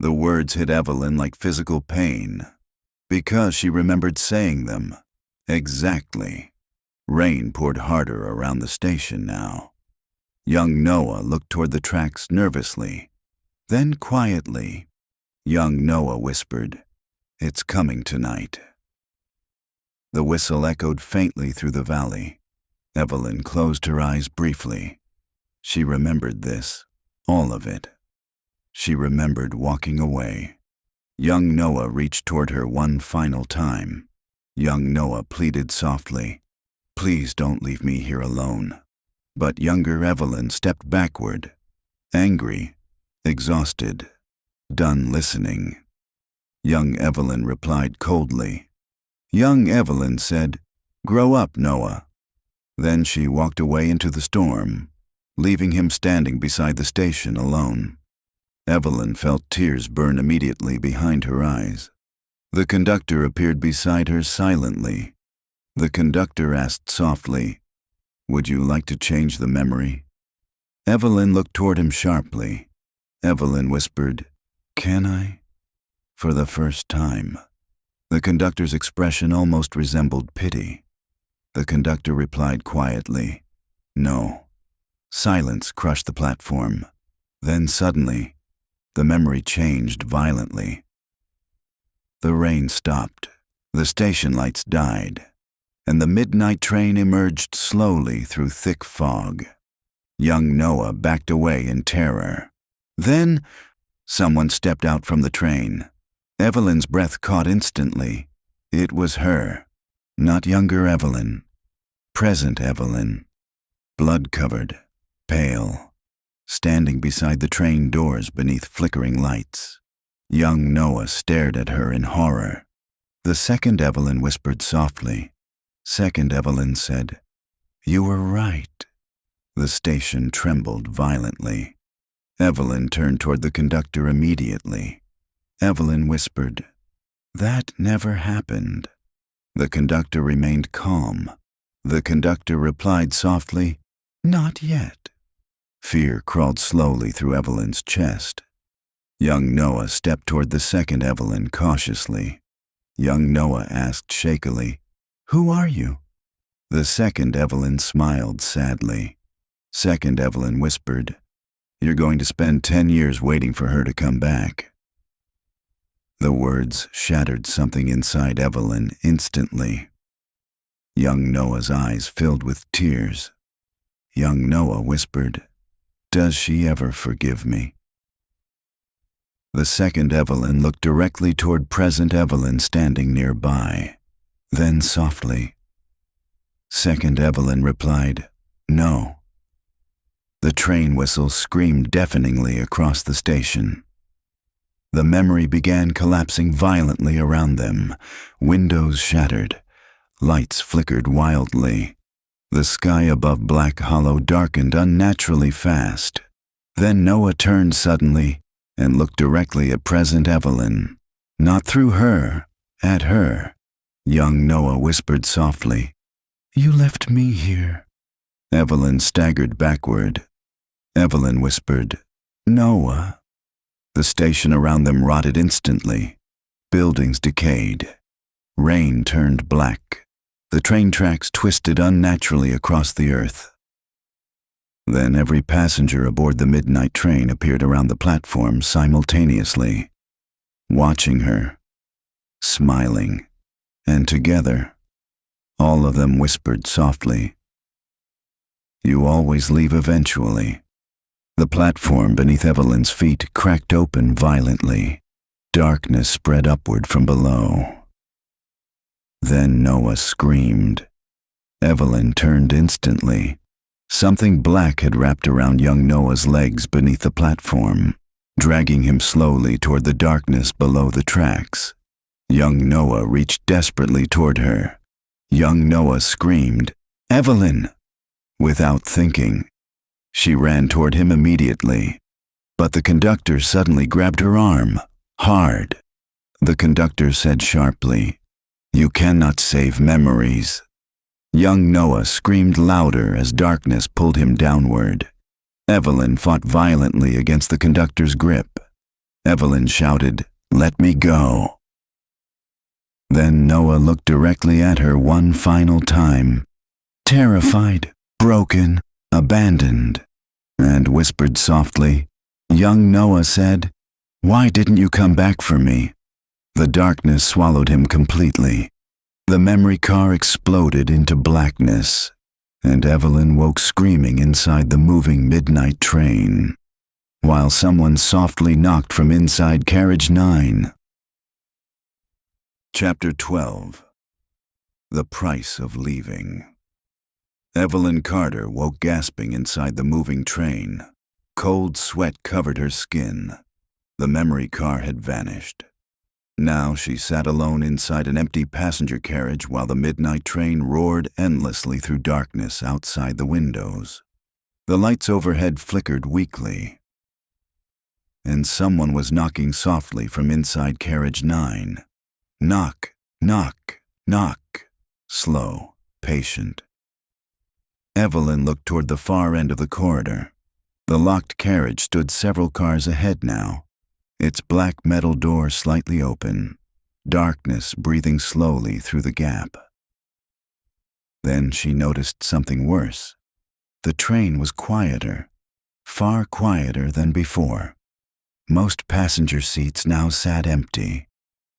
The words hit Evelyn like physical pain, because she remembered saying them. Exactly. Rain poured harder around the station now. Young Noah looked toward the tracks nervously. Then quietly, young Noah whispered, "It's coming tonight." The whistle echoed faintly through the valley. Evelyn closed her eyes briefly. She remembered this, all of it. She remembered walking away. Young Noah reached toward her one final time. Young Noah pleaded softly, "Please don't leave me here alone." But younger Evelyn stepped backward, angry, exhausted, done listening. Young Evelyn replied coldly. Young Evelyn said, "Grow up, Noah." Then she walked away into the storm, leaving him standing beside the station alone. Evelyn felt tears burn immediately behind her eyes. The conductor appeared beside her silently. The conductor asked softly, "Would you like to change the memory?" Evelyn looked toward him sharply. Evelyn whispered, "Can I?" For the first time. The conductor's expression almost resembled pity. The conductor replied quietly, "No." Silence crushed the platform. Then suddenly, the memory changed violently. The rain stopped. The station lights died. and the midnight train emerged slowly through thick fog. Young Noah backed away in terror. Then, someone stepped out from the train. Evelyn's breath caught instantly. It was her. Not younger Evelyn. Present Evelyn. Blood-covered, pale, standing beside the train doors beneath flickering lights. Young Noah stared at her in horror. The second Evelyn whispered softly. Second Evelyn said, "You were right." The station trembled violently. Evelyn turned toward the conductor immediately. Evelyn whispered, "That never happened." The conductor remained calm. The conductor replied softly, "Not yet." Fear crawled slowly through Evelyn's chest. Young Noah stepped toward the second Evelyn cautiously. Young Noah asked shakily, "Who are you?" The second Evelyn smiled sadly. Second Evelyn whispered, "You're going to spend 10 years waiting for her to come back." The words shattered something inside Evelyn instantly. Young Noah's eyes filled with tears. Young Noah whispered, "Does she ever forgive me?" The second Evelyn looked directly toward present Evelyn standing nearby. Then softly, second Evelyn replied, "No." The train whistle screamed deafeningly across the station. The memory began collapsing violently around them. Windows shattered. Lights flickered wildly. The sky above Black Hollow darkened unnaturally fast. Then Noah turned suddenly and looked directly at present Evelyn. Not through her, at her. Young Noah whispered softly, "You left me here." Evelyn staggered backward. Evelyn whispered, "Noah." The station around them rotted instantly. Buildings decayed. Rain turned black. The train tracks twisted unnaturally across the earth. Then every passenger aboard the midnight train appeared around the platform simultaneously, watching her, smiling, and together, all of them whispered softly, "You always leave eventually." The platform beneath Evelyn's feet cracked open violently. Darkness spread upward from below. Then Noah screamed. Evelyn turned instantly. Something black had wrapped around young Noah's legs beneath the platform, dragging him slowly toward the darkness below the tracks. Young Noah reached desperately toward her. Young Noah screamed, "Evelyn!" Without thinking, she ran toward him immediately. But the conductor suddenly grabbed her arm, hard. The conductor said sharply, "You cannot save memories." Young Noah screamed louder as darkness pulled him downward. Evelyn fought violently against the conductor's grip. Evelyn shouted, "Let me go." Then Noah looked directly at her one final time, terrified, broken, abandoned, and whispered softly. Young Noah said, "Why didn't you come back for me?" The darkness swallowed him completely. The memory car exploded into blackness, and Evelyn woke screaming inside the moving midnight train, while someone softly knocked from inside carriage 9. Chapter 12. The Price of Leaving. Evelyn Carter woke gasping inside the moving train. Cold sweat covered her skin. The memory car had vanished. Now she sat alone inside an empty passenger carriage while the midnight train roared endlessly through darkness outside the windows. The lights overhead flickered weakly, and someone was knocking softly from inside carriage 9. Knock, knock, knock. Slow, patient. Evelyn looked toward the far end of the corridor. The locked carriage stood several cars ahead now, its black metal door slightly open, darkness breathing slowly through the gap. Then she noticed something worse. The train was quieter, far quieter than before. Most passenger seats now sat empty.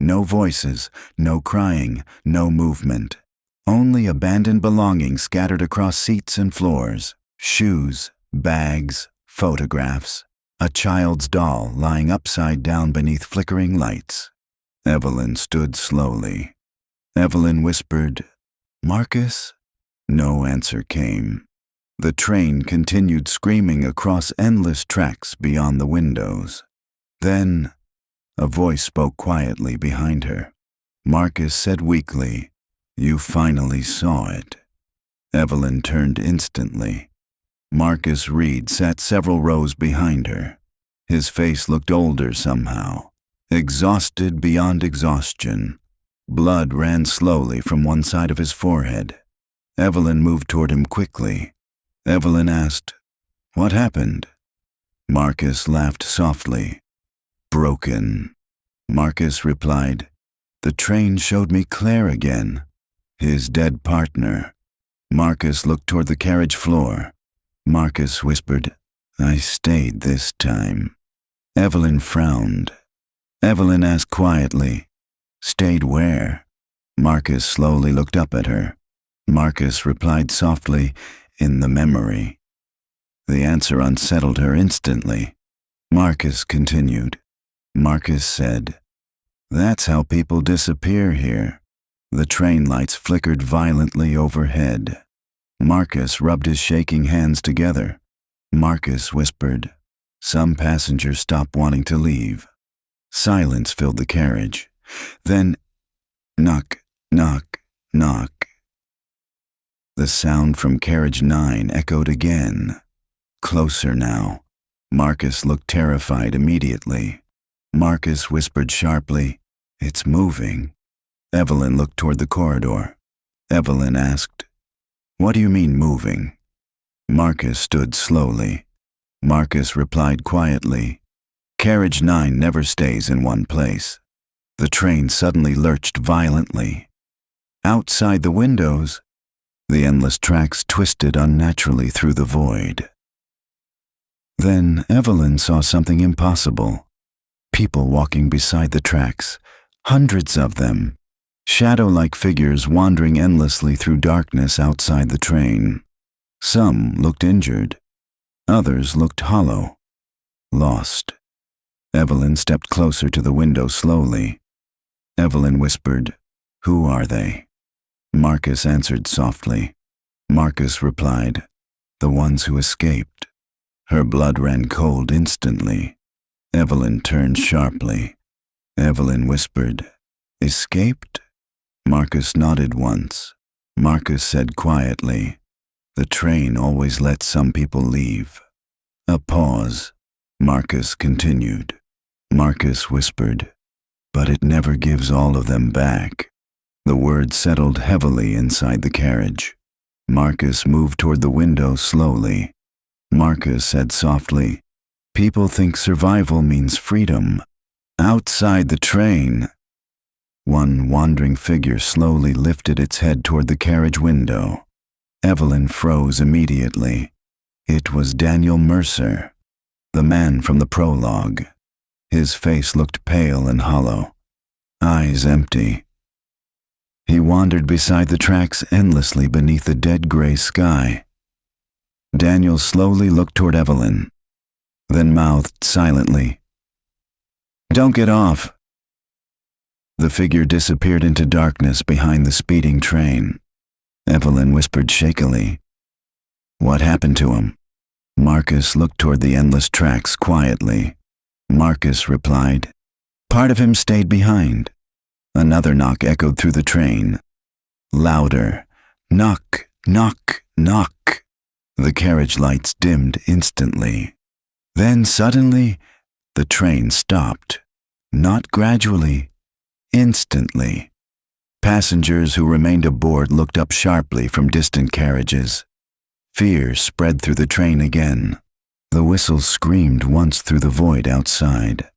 No voices, no crying, no movement. Only abandoned belongings scattered across seats and floors, shoes, bags, photographs, a child's doll lying upside down beneath flickering lights. Evelyn stood slowly. Evelyn whispered, "Marcus?" No answer came. The train continued screaming across endless tracks beyond the windows. Then, a voice spoke quietly behind her. Marcus said weakly, "You finally saw it." Evelyn turned instantly. Marcus Reed sat several rows behind her. His face looked older somehow, exhausted beyond exhaustion. Blood ran slowly from one side of his forehead. Evelyn moved toward him quickly. Evelyn asked, "What happened?" Marcus laughed softly. "Broken." Marcus replied, "The train showed me Claire again, his dead partner." Marcus looked toward the carriage floor. Marcus whispered, "I stayed this time." Evelyn frowned. Evelyn asked quietly, "Stayed where?" Marcus slowly looked up at her. Marcus replied softly, "In the memory." The answer unsettled her instantly. Marcus continued. Marcus said, "That's how people disappear here." The train lights flickered violently overhead. Marcus rubbed his shaking hands together. Marcus whispered, "Some passengers stop wanting to leave." Silence filled the carriage. Then, knock, knock, knock. The sound from carriage 9 echoed again. Closer now. Marcus looked terrified immediately. Marcus whispered sharply, "It's moving." Evelyn looked toward the corridor. Evelyn asked, "What do you mean moving?" Marcus stood slowly. Marcus replied quietly, "Carriage 9 never stays in one place." The train suddenly lurched violently. Outside the windows, the endless tracks twisted unnaturally through the void. Then Evelyn saw something impossible. People walking beside the tracks, hundreds of them, shadow-like figures wandering endlessly through darkness outside the train. Some looked injured. Others looked hollow, lost. Evelyn stepped closer to the window slowly. Evelyn whispered, "Who are they?" Marcus answered softly. Marcus replied, "The ones who escaped." Her blood ran cold instantly. Evelyn turned sharply. Evelyn whispered, "Escaped?" Marcus nodded once. Marcus said quietly, "The train always lets some people leave." A pause. Marcus continued. Marcus whispered, "But it never gives all of them back." The words settled heavily inside the carriage. Marcus moved toward the window slowly. Marcus said softly, "People think survival means freedom. Outside the train." One wandering figure slowly lifted its head toward the carriage window. Evelyn froze immediately. It was Daniel Mercer, the man from the prologue. His face looked pale and hollow, eyes empty. He wandered beside the tracks endlessly beneath the dead gray sky. Daniel slowly looked toward Evelyn, then mouthed silently, "Don't get off." The figure disappeared into darkness behind the speeding train. Evelyn whispered shakily, "What happened to him?" Marcus looked toward the endless tracks quietly. Marcus replied, "Part of him stayed behind." Another knock echoed through the train. Louder. Knock, knock, knock. The carriage lights dimmed instantly. Then suddenly, the train stopped. Not gradually, instantly. Passengers who remained aboard looked up sharply from distant carriages. Fear spread through the train again. The whistle screamed once through the void outside.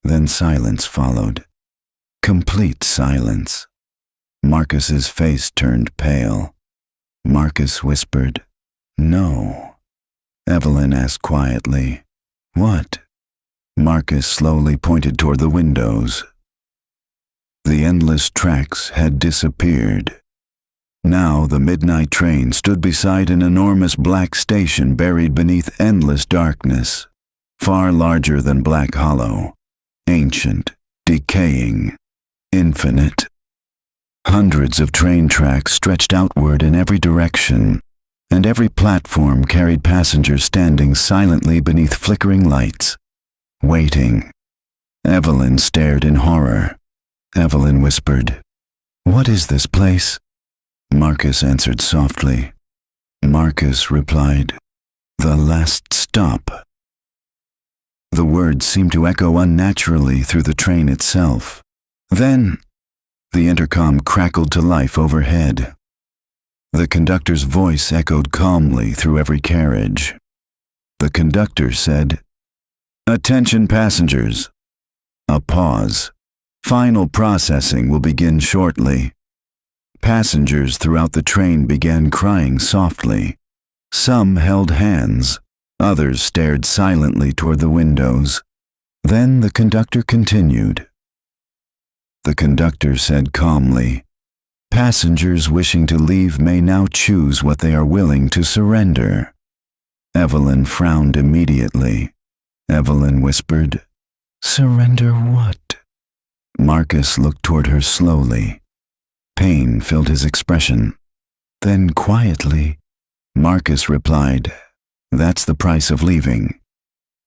Then silence followed. Complete silence. Marcus's face turned pale. Marcus whispered, "No." Evelyn asked quietly, "What?" Marcus slowly pointed toward the windows. The endless tracks had disappeared. Now the midnight train stood beside an enormous black station buried beneath endless darkness, far larger than Black Hollow, ancient, decaying, infinite. Hundreds of train tracks stretched outward in every direction, and every platform carried passengers standing silently beneath flickering lights, waiting. Evelyn stared in horror. Evelyn whispered, "What is this place?" Marcus answered softly. Marcus replied, "The last stop." The words seemed to echo unnaturally through the train itself. Then, the intercom crackled to life overhead. The conductor's voice echoed calmly through every carriage. The conductor said, "Attention passengers." A pause. "Final processing will begin shortly." Passengers throughout the train began crying softly. Some held hands, others stared silently toward the windows. Then the conductor continued. The conductor said calmly, "Passengers wishing to leave may now choose what they are willing to surrender." Evelyn frowned immediately. Evelyn whispered, "Surrender what?" Marcus looked toward her slowly. Pain filled his expression. Then quietly, Marcus replied, "That's the price of leaving."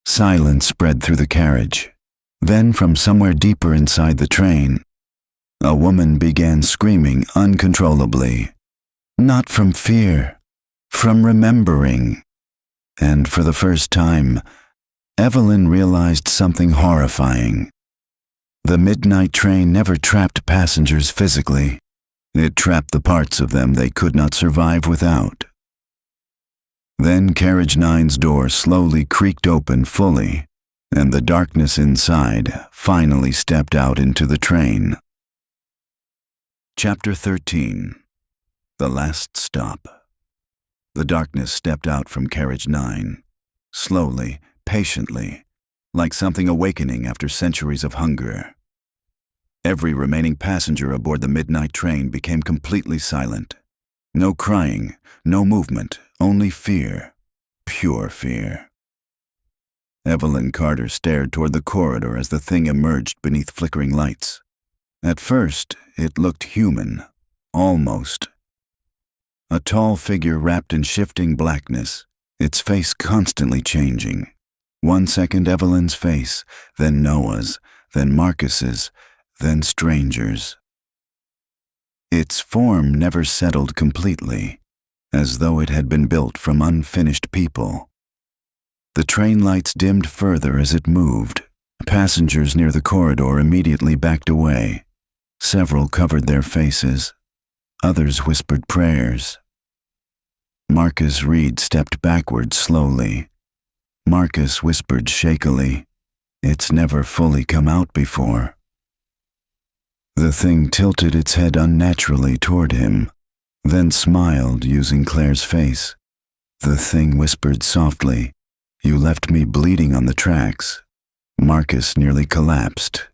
Silence spread through the carriage. Then from somewhere deeper inside the train, a woman began screaming uncontrollably. Not from fear, from remembering. And for the first time, Evelyn realized something horrifying. The midnight train never trapped passengers physically. It trapped the parts of them they could not survive without. Then Carriage 9's door slowly creaked open fully, and the darkness inside finally stepped out into the train. Chapter 13. The Last Stop. The darkness stepped out from Carriage 9, slowly, patiently, like something awakening after centuries of hunger. Every remaining passenger aboard the midnight train became completely silent. No crying, no movement, only fear, pure fear. Evelyn Carter stared toward the corridor as the thing emerged beneath flickering lights. At first, it looked human, almost. A tall figure wrapped in shifting blackness, its face constantly changing. 1 second Evelyn's face, then Noah's, then Marcus's, then strangers. Its form never settled completely, as though it had been built from unfinished people. The train lights dimmed further as it moved. Passengers near the corridor immediately backed away. Several covered their faces. Others whispered prayers. Marcus Reed stepped backward slowly. Marcus whispered shakily, "It's never fully come out before." The thing tilted its head unnaturally toward him, then smiled using Claire's face. The thing whispered softly, "You left me bleeding on the tracks." Marcus nearly collapsed.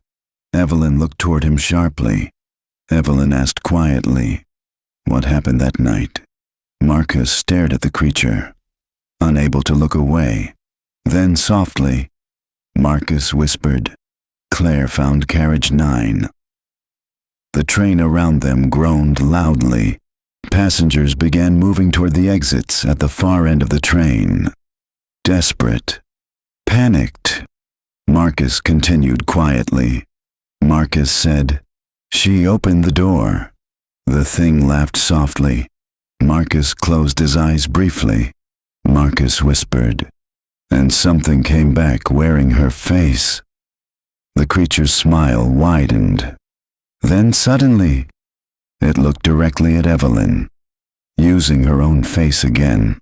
Evelyn looked toward him sharply. Evelyn asked quietly, "What happened that night?" Marcus stared at the creature, unable to look away. Then softly, Marcus whispered, "Claire found Carriage 9." The train around them groaned loudly. Passengers began moving toward the exits at the far end of the train. Desperate, panicked. Marcus continued quietly. Marcus said, "She opened the door." The thing laughed softly. Marcus closed his eyes briefly. Marcus whispered, "And something came back wearing her face." The creature's smile widened. Then suddenly, it looked directly at Evelyn, using her own face again.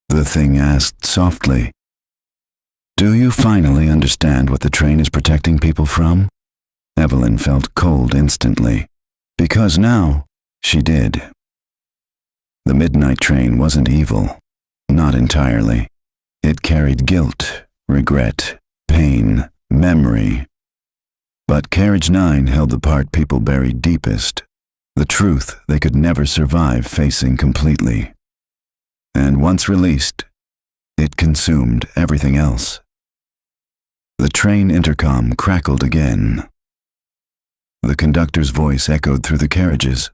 The thing asked softly, "Do you finally understand what the train is protecting people from?" Evelyn felt cold instantly, because now she did. The midnight train wasn't evil, not entirely. It carried guilt, regret, pain, memory. But Carriage 9 held the part people buried deepest, the truth they could never survive facing completely. And once released, it consumed everything else. The train intercom crackled again. The conductor's voice echoed through the carriages,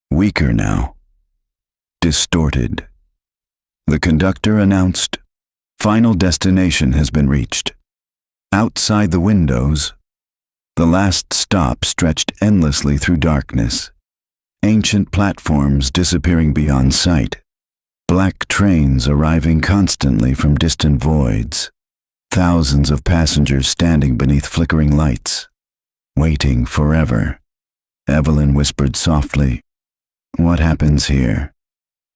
weaker now, distorted. The conductor announced, "Final destination has been reached." Outside the windows, the last stop stretched endlessly through darkness, ancient platforms disappearing beyond sight, black trains arriving constantly from distant voids, thousands of passengers standing beneath flickering lights, waiting forever. Evelyn whispered softly, "What happens here?"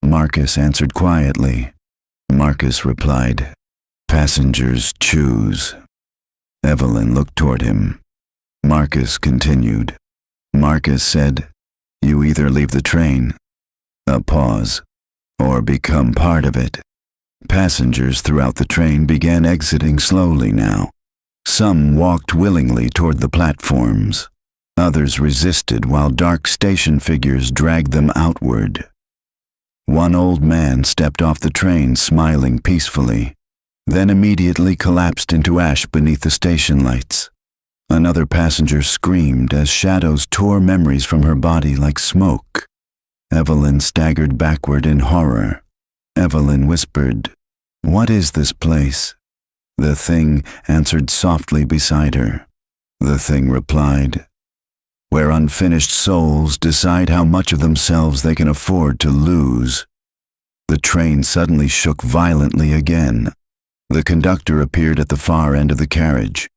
Marcus answered quietly. Marcus replied, "Passengers choose." Evelyn looked toward him. Marcus continued. Marcus said, "You either leave the train," a pause, "or become part of it." Passengers throughout the train began exiting slowly now. Some walked willingly toward the platforms. Others resisted while dark station figures dragged them outward. One old man stepped off the train smiling peacefully, then immediately collapsed into ash beneath the station lights. Another passenger screamed as shadows tore memories from her body like smoke. Evelyn staggered backward in horror. Evelyn whispered, "What is this place?" The thing answered softly beside her. The thing replied, "Where unfinished souls decide how much of themselves they can afford to lose." The train suddenly shook violently again. The conductor appeared at the far end of the carriage,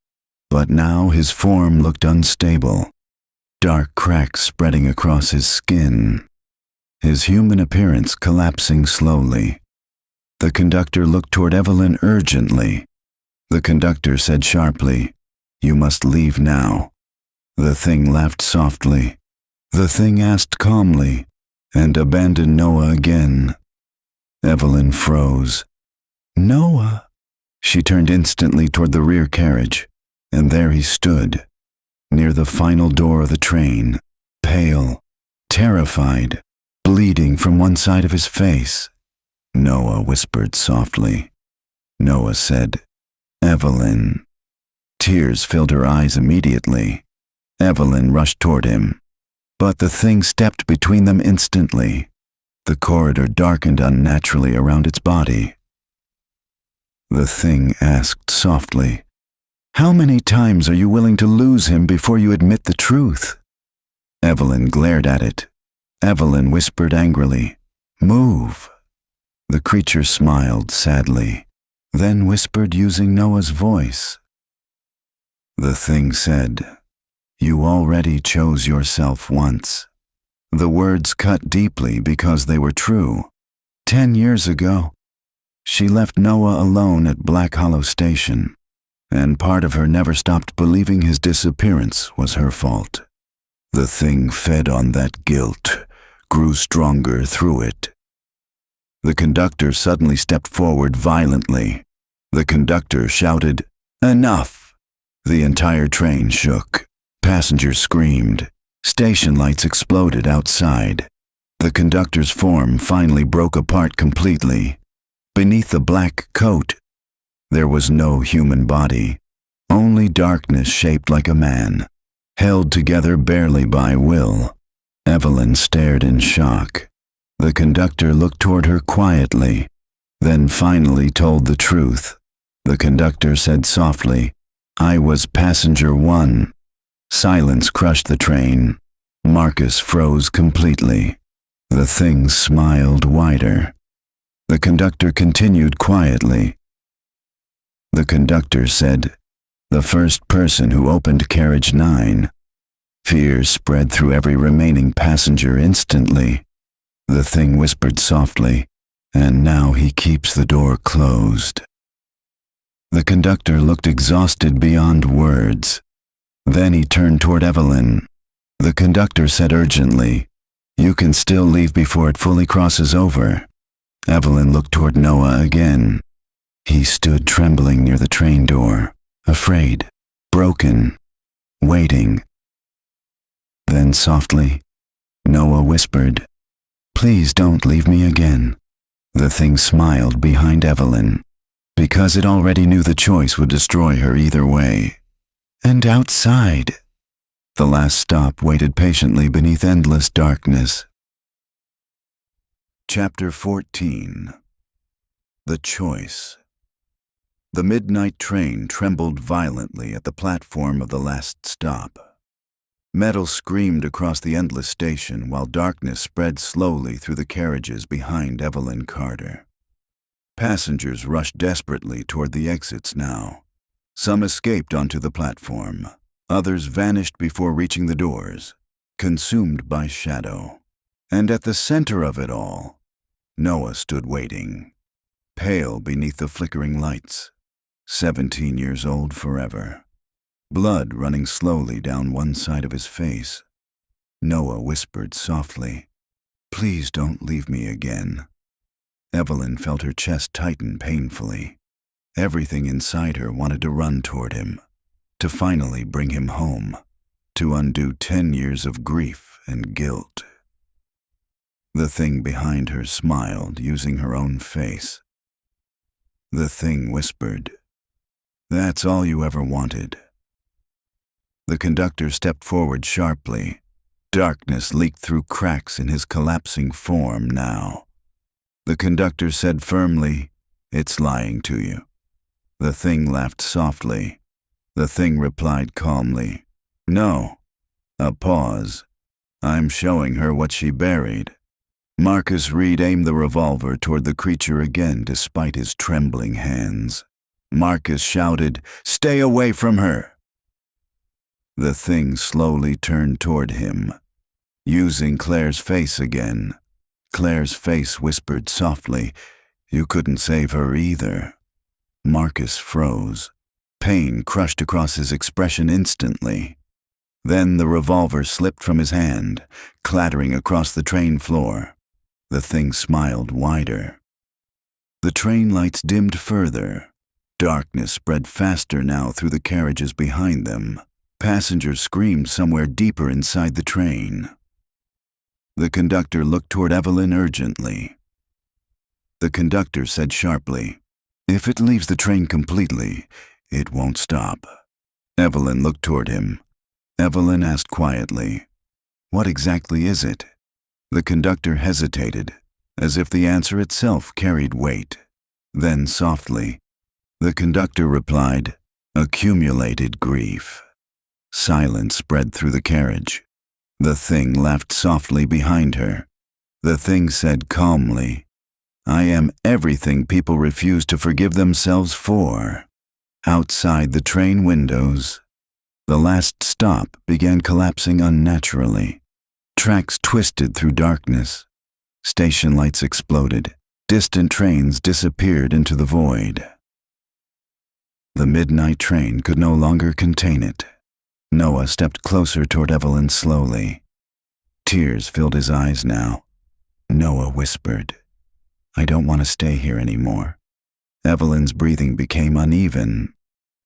but now his form looked unstable, dark cracks spreading across his skin, his human appearance collapsing slowly. The conductor looked toward Evelyn urgently. The conductor said sharply, "You must leave now." The thing laughed softly. The thing asked calmly, "And abandon Noah again?" Evelyn froze. "Noah?" She turned instantly toward the rear carriage, and there he stood, near the final door of the train, pale, terrified, bleeding from one side of his face. Noah whispered softly. Noah said, "Evelyn." Tears filled her eyes immediately. Evelyn rushed toward him, but the thing stepped between them instantly. The corridor darkened unnaturally around its body. The thing asked softly, "How many times are you willing to lose him before you admit the truth?" Evelyn glared at it. Evelyn whispered angrily, "Move." The creature smiled sadly, then whispered using Noah's voice. The thing said, "You already chose yourself once." The words cut deeply because they were true. 10 years ago, she left Noah alone at Black Hollow Station, and part of her never stopped believing his disappearance was her fault. The thing fed on that guilt, grew stronger through it. The conductor suddenly stepped forward violently. The conductor shouted, "Enough!" The entire train shook. Passengers screamed. Station lights exploded outside. The conductor's form finally broke apart completely. Beneath the black coat, there was no human body, only darkness shaped like a man, held together barely by will. Evelyn stared in shock. The conductor looked toward her quietly, then finally told the truth. The conductor said softly, "I was passenger 1. Silence crushed the train. Marcus froze completely. The thing smiled wider. The conductor continued quietly. The conductor said, "The first person who opened carriage 9. Fear spread through every remaining passenger instantly. The thing whispered softly, "And now he keeps the door closed." The conductor looked exhausted beyond words. Then he turned toward Evelyn. The conductor said urgently, "You can still leave before it fully crosses over." Evelyn looked toward Noah again. He stood trembling near the train door, afraid, broken, waiting. Then softly, Noah whispered, "Please don't leave me again." The thing smiled behind Evelyn, because it already knew the choice would destroy her either way. And outside, the last stop waited patiently beneath endless darkness. Chapter 14. The Choice. The midnight train trembled violently at the platform of the last stop. Metal screamed across the endless station while darkness spread slowly through the carriages behind Evelyn Carter. Passengers rushed desperately toward the exits now. Some escaped onto the platform. Others vanished before reaching the doors, consumed by shadow. And at the center of it all, Noah stood waiting, pale beneath the flickering lights, 17 years old forever. Blood running slowly down one side of his face. Noah whispered softly, "Please don't leave me again." Evelyn felt her chest tighten painfully. Everything inside her wanted to run toward him, to finally bring him home, to undo 10 years of grief and guilt. The thing behind her smiled, using her own face. The thing whispered, "That's all you ever wanted." The conductor stepped forward sharply. Darkness leaked through cracks in his collapsing form now. The conductor said firmly, "It's lying to you." The thing laughed softly. The thing replied calmly, "No." A pause. "I'm showing her what she buried." Marcus Reed aimed the revolver toward the creature again despite his trembling hands. Marcus shouted, "Stay away from her!" The thing slowly turned toward him, using Claire's face again. Claire's face whispered softly, "You couldn't save her either." Marcus froze. Pain crushed across his expression instantly. Then the revolver slipped from his hand, clattering across the train floor. The thing smiled wider. The train lights dimmed further. Darkness spread faster now through the carriages behind them. Passengers screamed somewhere deeper inside the train. The conductor looked toward Evelyn urgently. The conductor said sharply, "If it leaves the train completely, it won't stop." Evelyn looked toward him. Evelyn asked quietly, "What exactly is it?" The conductor hesitated, as if the answer itself carried weight. Then softly, the conductor replied, "Accumulated grief." Silence spread through the carriage. The thing laughed softly behind her. The thing said calmly, "I am everything people refuse to forgive themselves for." Outside the train windows, the last stop began collapsing unnaturally. Tracks twisted through darkness. Station lights exploded. Distant trains disappeared into the void. The midnight train could no longer contain it. Noah stepped closer toward Evelyn slowly. Tears filled his eyes now. Noah whispered, "I don't want to stay here anymore." Evelyn's breathing became uneven.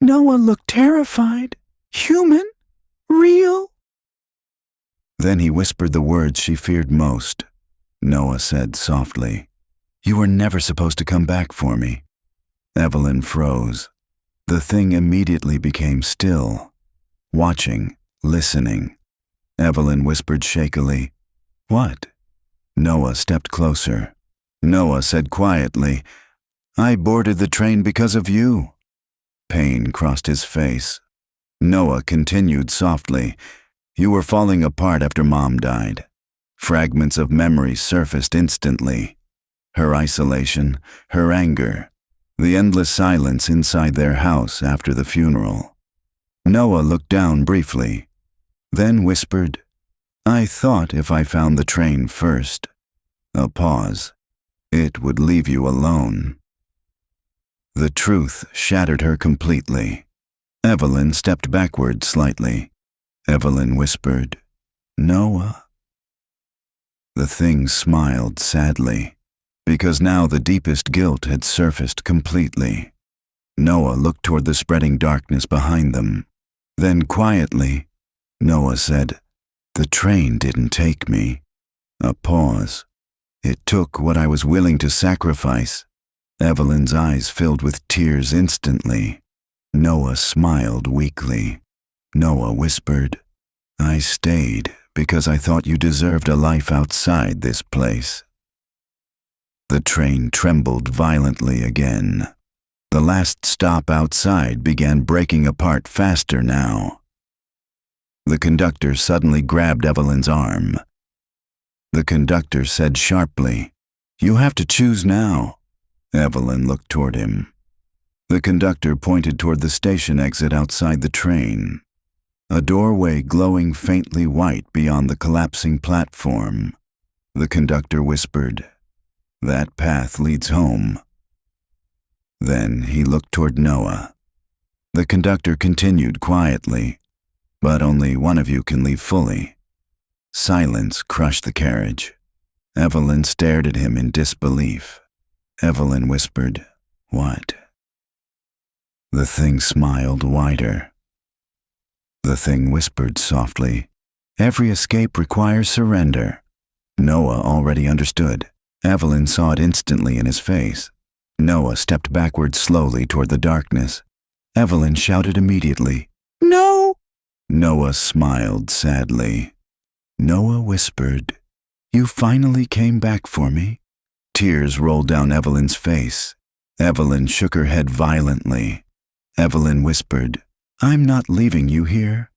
Noah looked terrified. Human? Real? Then he whispered the words she feared most. Noah said softly, "You were never supposed to come back for me." Evelyn froze. The thing immediately became still, watching, listening. Evelyn whispered shakily, "What?" Noah stepped closer. Noah said quietly, "I boarded the train because of you." Pain crossed his face. Noah continued softly, "You were falling apart after Mom died." Fragments of memory surfaced instantly. Her isolation, her anger, the endless silence inside their house after the funeral. Noah looked down briefly, then whispered, "I thought if I found the train first." A pause. "It would leave you alone." The truth shattered her completely. Evelyn stepped backward slightly. Evelyn whispered, "Noah." The thing smiled sadly, because now the deepest guilt had surfaced completely. Noah looked toward the spreading darkness behind them. Then quietly, Noah said, "The train didn't take me." A pause. It took what I was willing to sacrifice. Evelyn's eyes filled with tears instantly. Noah smiled weakly. Noah whispered, "I stayed because I thought you deserved a life outside this place." The train trembled violently again. The last stop outside began breaking apart faster now. The conductor suddenly grabbed Evelyn's arm. The conductor said sharply, "You have to choose now." Evelyn looked toward him. The conductor pointed toward the station exit outside the train. A doorway glowing faintly white beyond the collapsing platform. The conductor whispered, "That path leads home." Then he looked toward Noah. The conductor continued quietly, "But only one of you can leave fully." Silence crushed the carriage. Evelyn stared at him in disbelief. Evelyn whispered, "What?" The thing smiled wider. The thing whispered softly, "Every escape requires surrender." Noah already understood. Evelyn saw it instantly in his face. Noah stepped backward slowly toward the darkness. Evelyn shouted immediately, "No!" Noah smiled sadly. Noah whispered, "You finally came back for me." Tears rolled down Evelyn's face. Evelyn shook her head violently. Evelyn whispered, "I'm not leaving you here."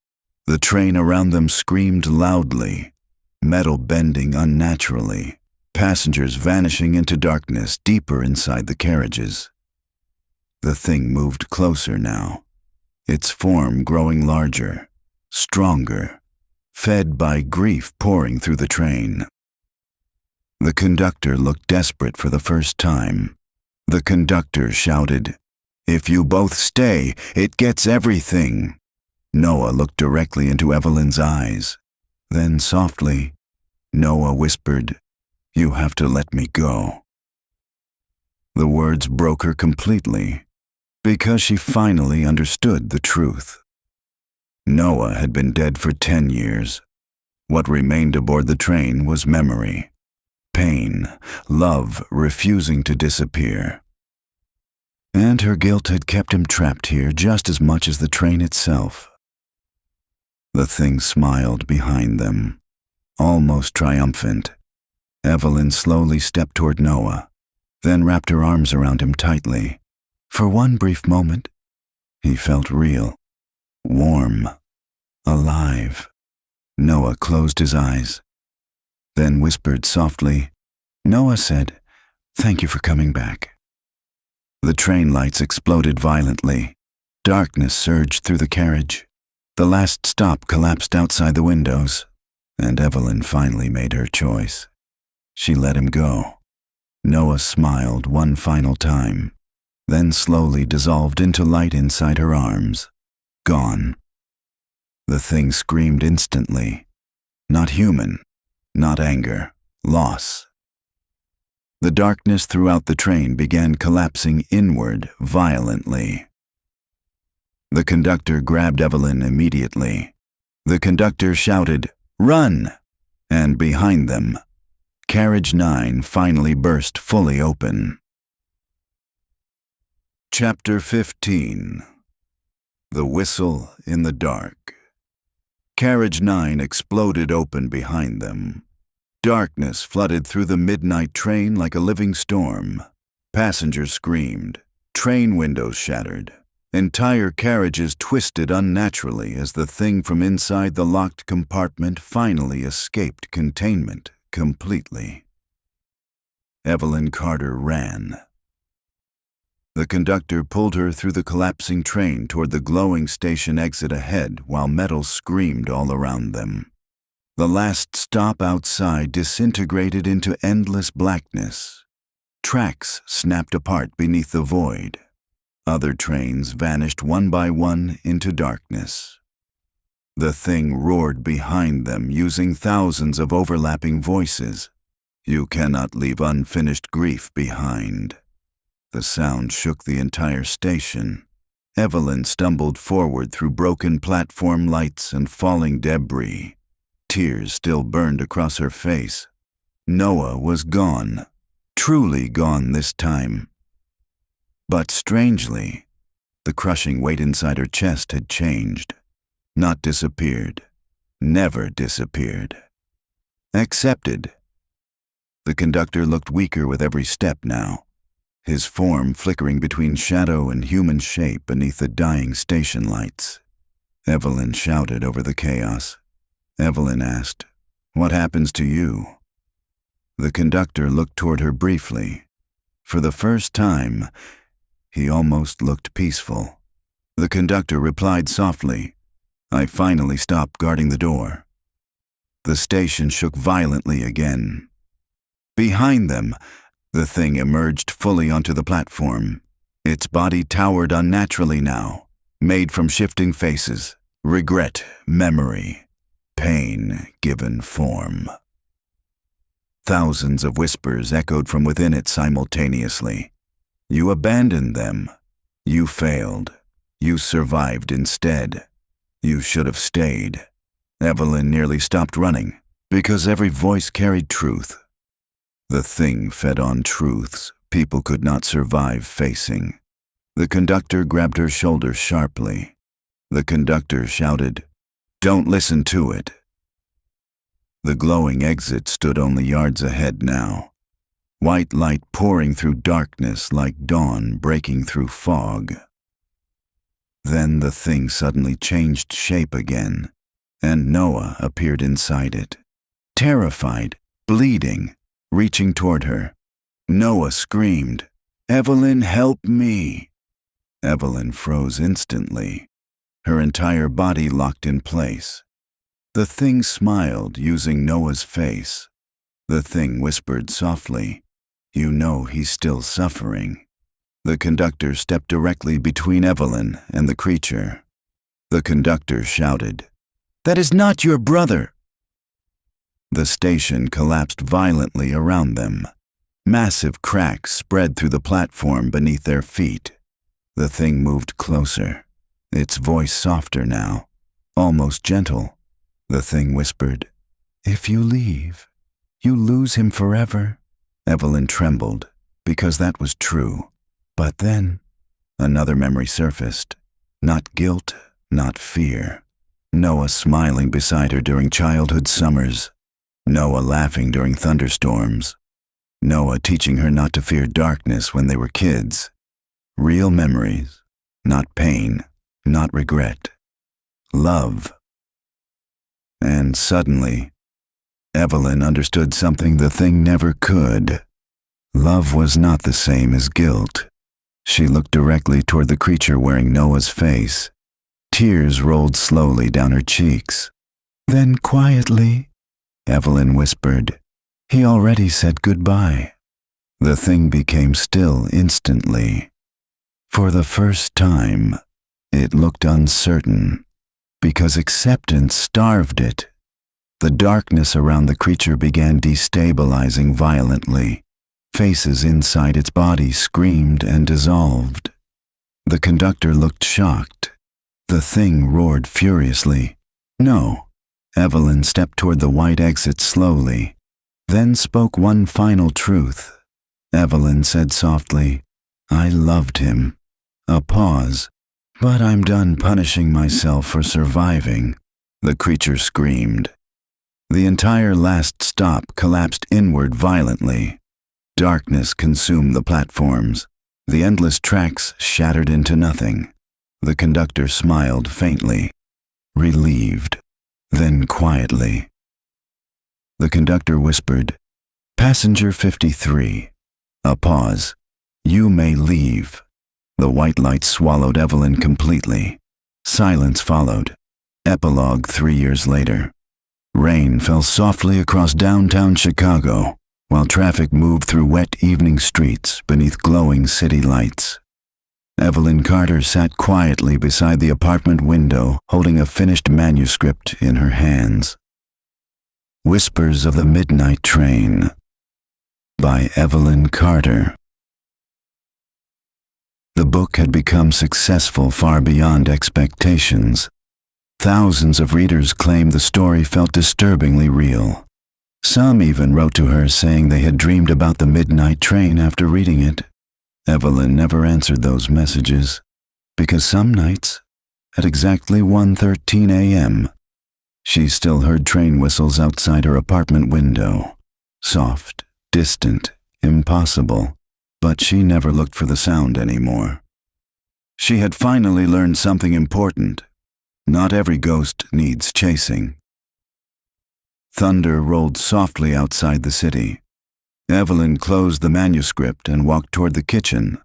The train around them screamed loudly, metal bending unnaturally, passengers vanishing into darkness deeper inside the carriages. The thing moved closer now, its form growing larger, stronger, fed by grief pouring through the train. The conductor looked desperate for the first time. The conductor shouted, "If you both stay, it gets everything." Noah looked directly into Evelyn's eyes. Then softly, Noah whispered, "You have to let me go." The words broke her completely, because she finally understood the truth. Noah had been dead for 10 years. What remained aboard the train was memory, pain, love refusing to disappear. And her guilt had kept him trapped here just as much as the train itself. The thing smiled behind them, almost triumphant. Evelyn slowly stepped toward Noah, then wrapped her arms around him tightly. For one brief moment, he felt real, warm, alive. Noah closed his eyes, then whispered softly. Noah said, "Thank you for coming back." The train lights exploded violently. Darkness surged through the carriage. The last stop collapsed outside the windows, and Evelyn finally made her choice. She let him go. Noah smiled one final time, then slowly dissolved into light inside her arms. Gone. The thing screamed instantly. Not human, not anger, loss. The darkness throughout the train began collapsing inward violently. The conductor grabbed Evelyn immediately. The conductor shouted, "Run!" And behind them, Carriage 9 finally burst fully open. Chapter 15. The Whistle in the Dark. Carriage 9 exploded open behind them. Darkness flooded through the midnight train like a living storm. Passengers screamed. Train windows shattered. Entire carriages twisted unnaturally as the thing from inside the locked compartment finally escaped containment completely. Evelyn Carter ran. The conductor pulled her through the collapsing train toward the glowing station exit ahead while metal screamed all around them. The last stop outside disintegrated into endless blackness. Tracks snapped apart beneath the void. Other trains vanished one by one into darkness. The thing roared behind them using thousands of overlapping voices. "You cannot leave unfinished grief behind." The sound shook the entire station. Evelyn stumbled forward through broken platform lights and falling debris. Tears still burned across her face. Noah was gone, truly gone this time. But strangely, the crushing weight inside her chest had changed. Not disappeared. Never disappeared. Accepted. The conductor looked weaker with every step now, his form flickering between shadow and human shape beneath the dying station lights. Evelyn shouted over the chaos. Evelyn asked, "What happens to you?" The conductor looked toward her briefly. For the first time, he almost looked peaceful. The conductor replied softly, "I finally stopped guarding the door." The station shook violently again. Behind them, the thing emerged fully onto the platform. Its body towered unnaturally now, made from shifting faces, regret, memory, pain given form. Thousands of whispers echoed from within it simultaneously. You abandoned them. You failed. You survived instead. You should have stayed. Evelyn nearly stopped running, because every voice carried truth. The thing fed on truths people could not survive facing. The conductor grabbed her shoulder sharply. The conductor shouted, "Don't listen to it." The glowing exit stood only yards ahead now. White light pouring through darkness like dawn breaking through fog. Then the thing suddenly changed shape again, and Noah appeared inside it. Terrified, bleeding, reaching toward her. Noah screamed, "Evelyn, help me!" Evelyn froze instantly, her entire body locked in place. The thing smiled, using Noah's face. The thing whispered softly, "You know he's still suffering." The conductor stepped directly between Evelyn and the creature. The conductor shouted, "That is not your brother!" The station collapsed violently around them. Massive cracks spread through the platform beneath their feet. The thing moved closer, its voice softer now, almost gentle. The thing whispered, "If you leave, you lose him forever." Evelyn trembled, because that was true. But then, another memory surfaced. Not guilt, not fear. Noah smiling beside her during childhood summers. Noah laughing during thunderstorms. Noah teaching her not to fear darkness when they were kids. Real memories, not pain, not regret. Love. And suddenly, Evelyn understood something the thing never could. Love was not the same as guilt. She looked directly toward the creature wearing Noah's face. Tears rolled slowly down her cheeks. Then quietly, Evelyn whispered, "He already said goodbye." The thing became still instantly. For the first time, it looked uncertain, because acceptance starved it. The darkness around the creature began destabilizing violently. Faces inside its body screamed and dissolved. The conductor looked shocked. The thing roared furiously. "No." Evelyn stepped toward the white exit slowly, then spoke one final truth. Evelyn said softly, "I loved him." A pause. "But I'm done punishing myself for surviving," the creature screamed. The entire last stop collapsed inward violently. Darkness consumed the platforms. The endless tracks shattered into nothing. The conductor smiled faintly, relieved, then quietly. The conductor whispered, "Passenger 53. A pause. You may leave." The white light swallowed Evelyn completely. Silence followed. Epilogue 3 years later. Rain fell softly across downtown Chicago, while traffic moved through wet evening streets beneath glowing city lights. Evelyn Carter sat quietly beside the apartment window, holding a finished manuscript in her hands. Whispers of the Midnight Train by Evelyn Carter. The book had become successful far beyond expectations. Thousands of readers claimed the story felt disturbingly real. Some even wrote to her saying they had dreamed about the midnight train after reading it. Evelyn never answered those messages, because some nights, at exactly 1:13 a.m., she still heard train whistles outside her apartment window. Soft, distant, impossible, but she never looked for the sound anymore. She had finally learned something important. Not every ghost needs chasing. Thunder rolled softly outside the city. Evelyn closed the manuscript and walked toward the kitchen.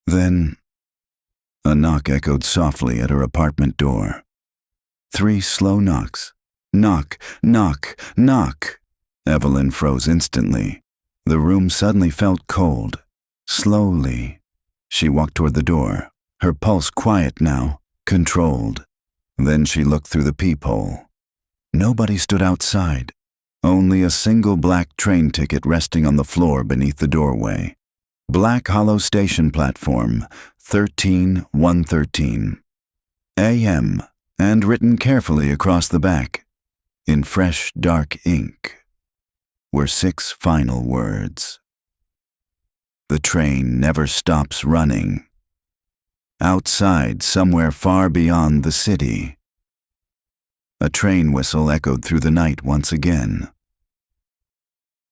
Then, a knock echoed softly at her apartment door. 3 slow knocks. Knock, knock, knock. Evelyn froze instantly. The room suddenly felt cold. Slowly, she walked toward the door, her pulse quiet now, controlled. Then she looked through the peephole. Nobody stood outside. Only a single black train ticket resting on the floor beneath the doorway. Black Hollow Station Platform, 13113. A.M., and written carefully across the back, in fresh, dark ink, were 6 final words. The train never stops running. Outside, somewhere far beyond the city, a train whistle echoed through the night once again.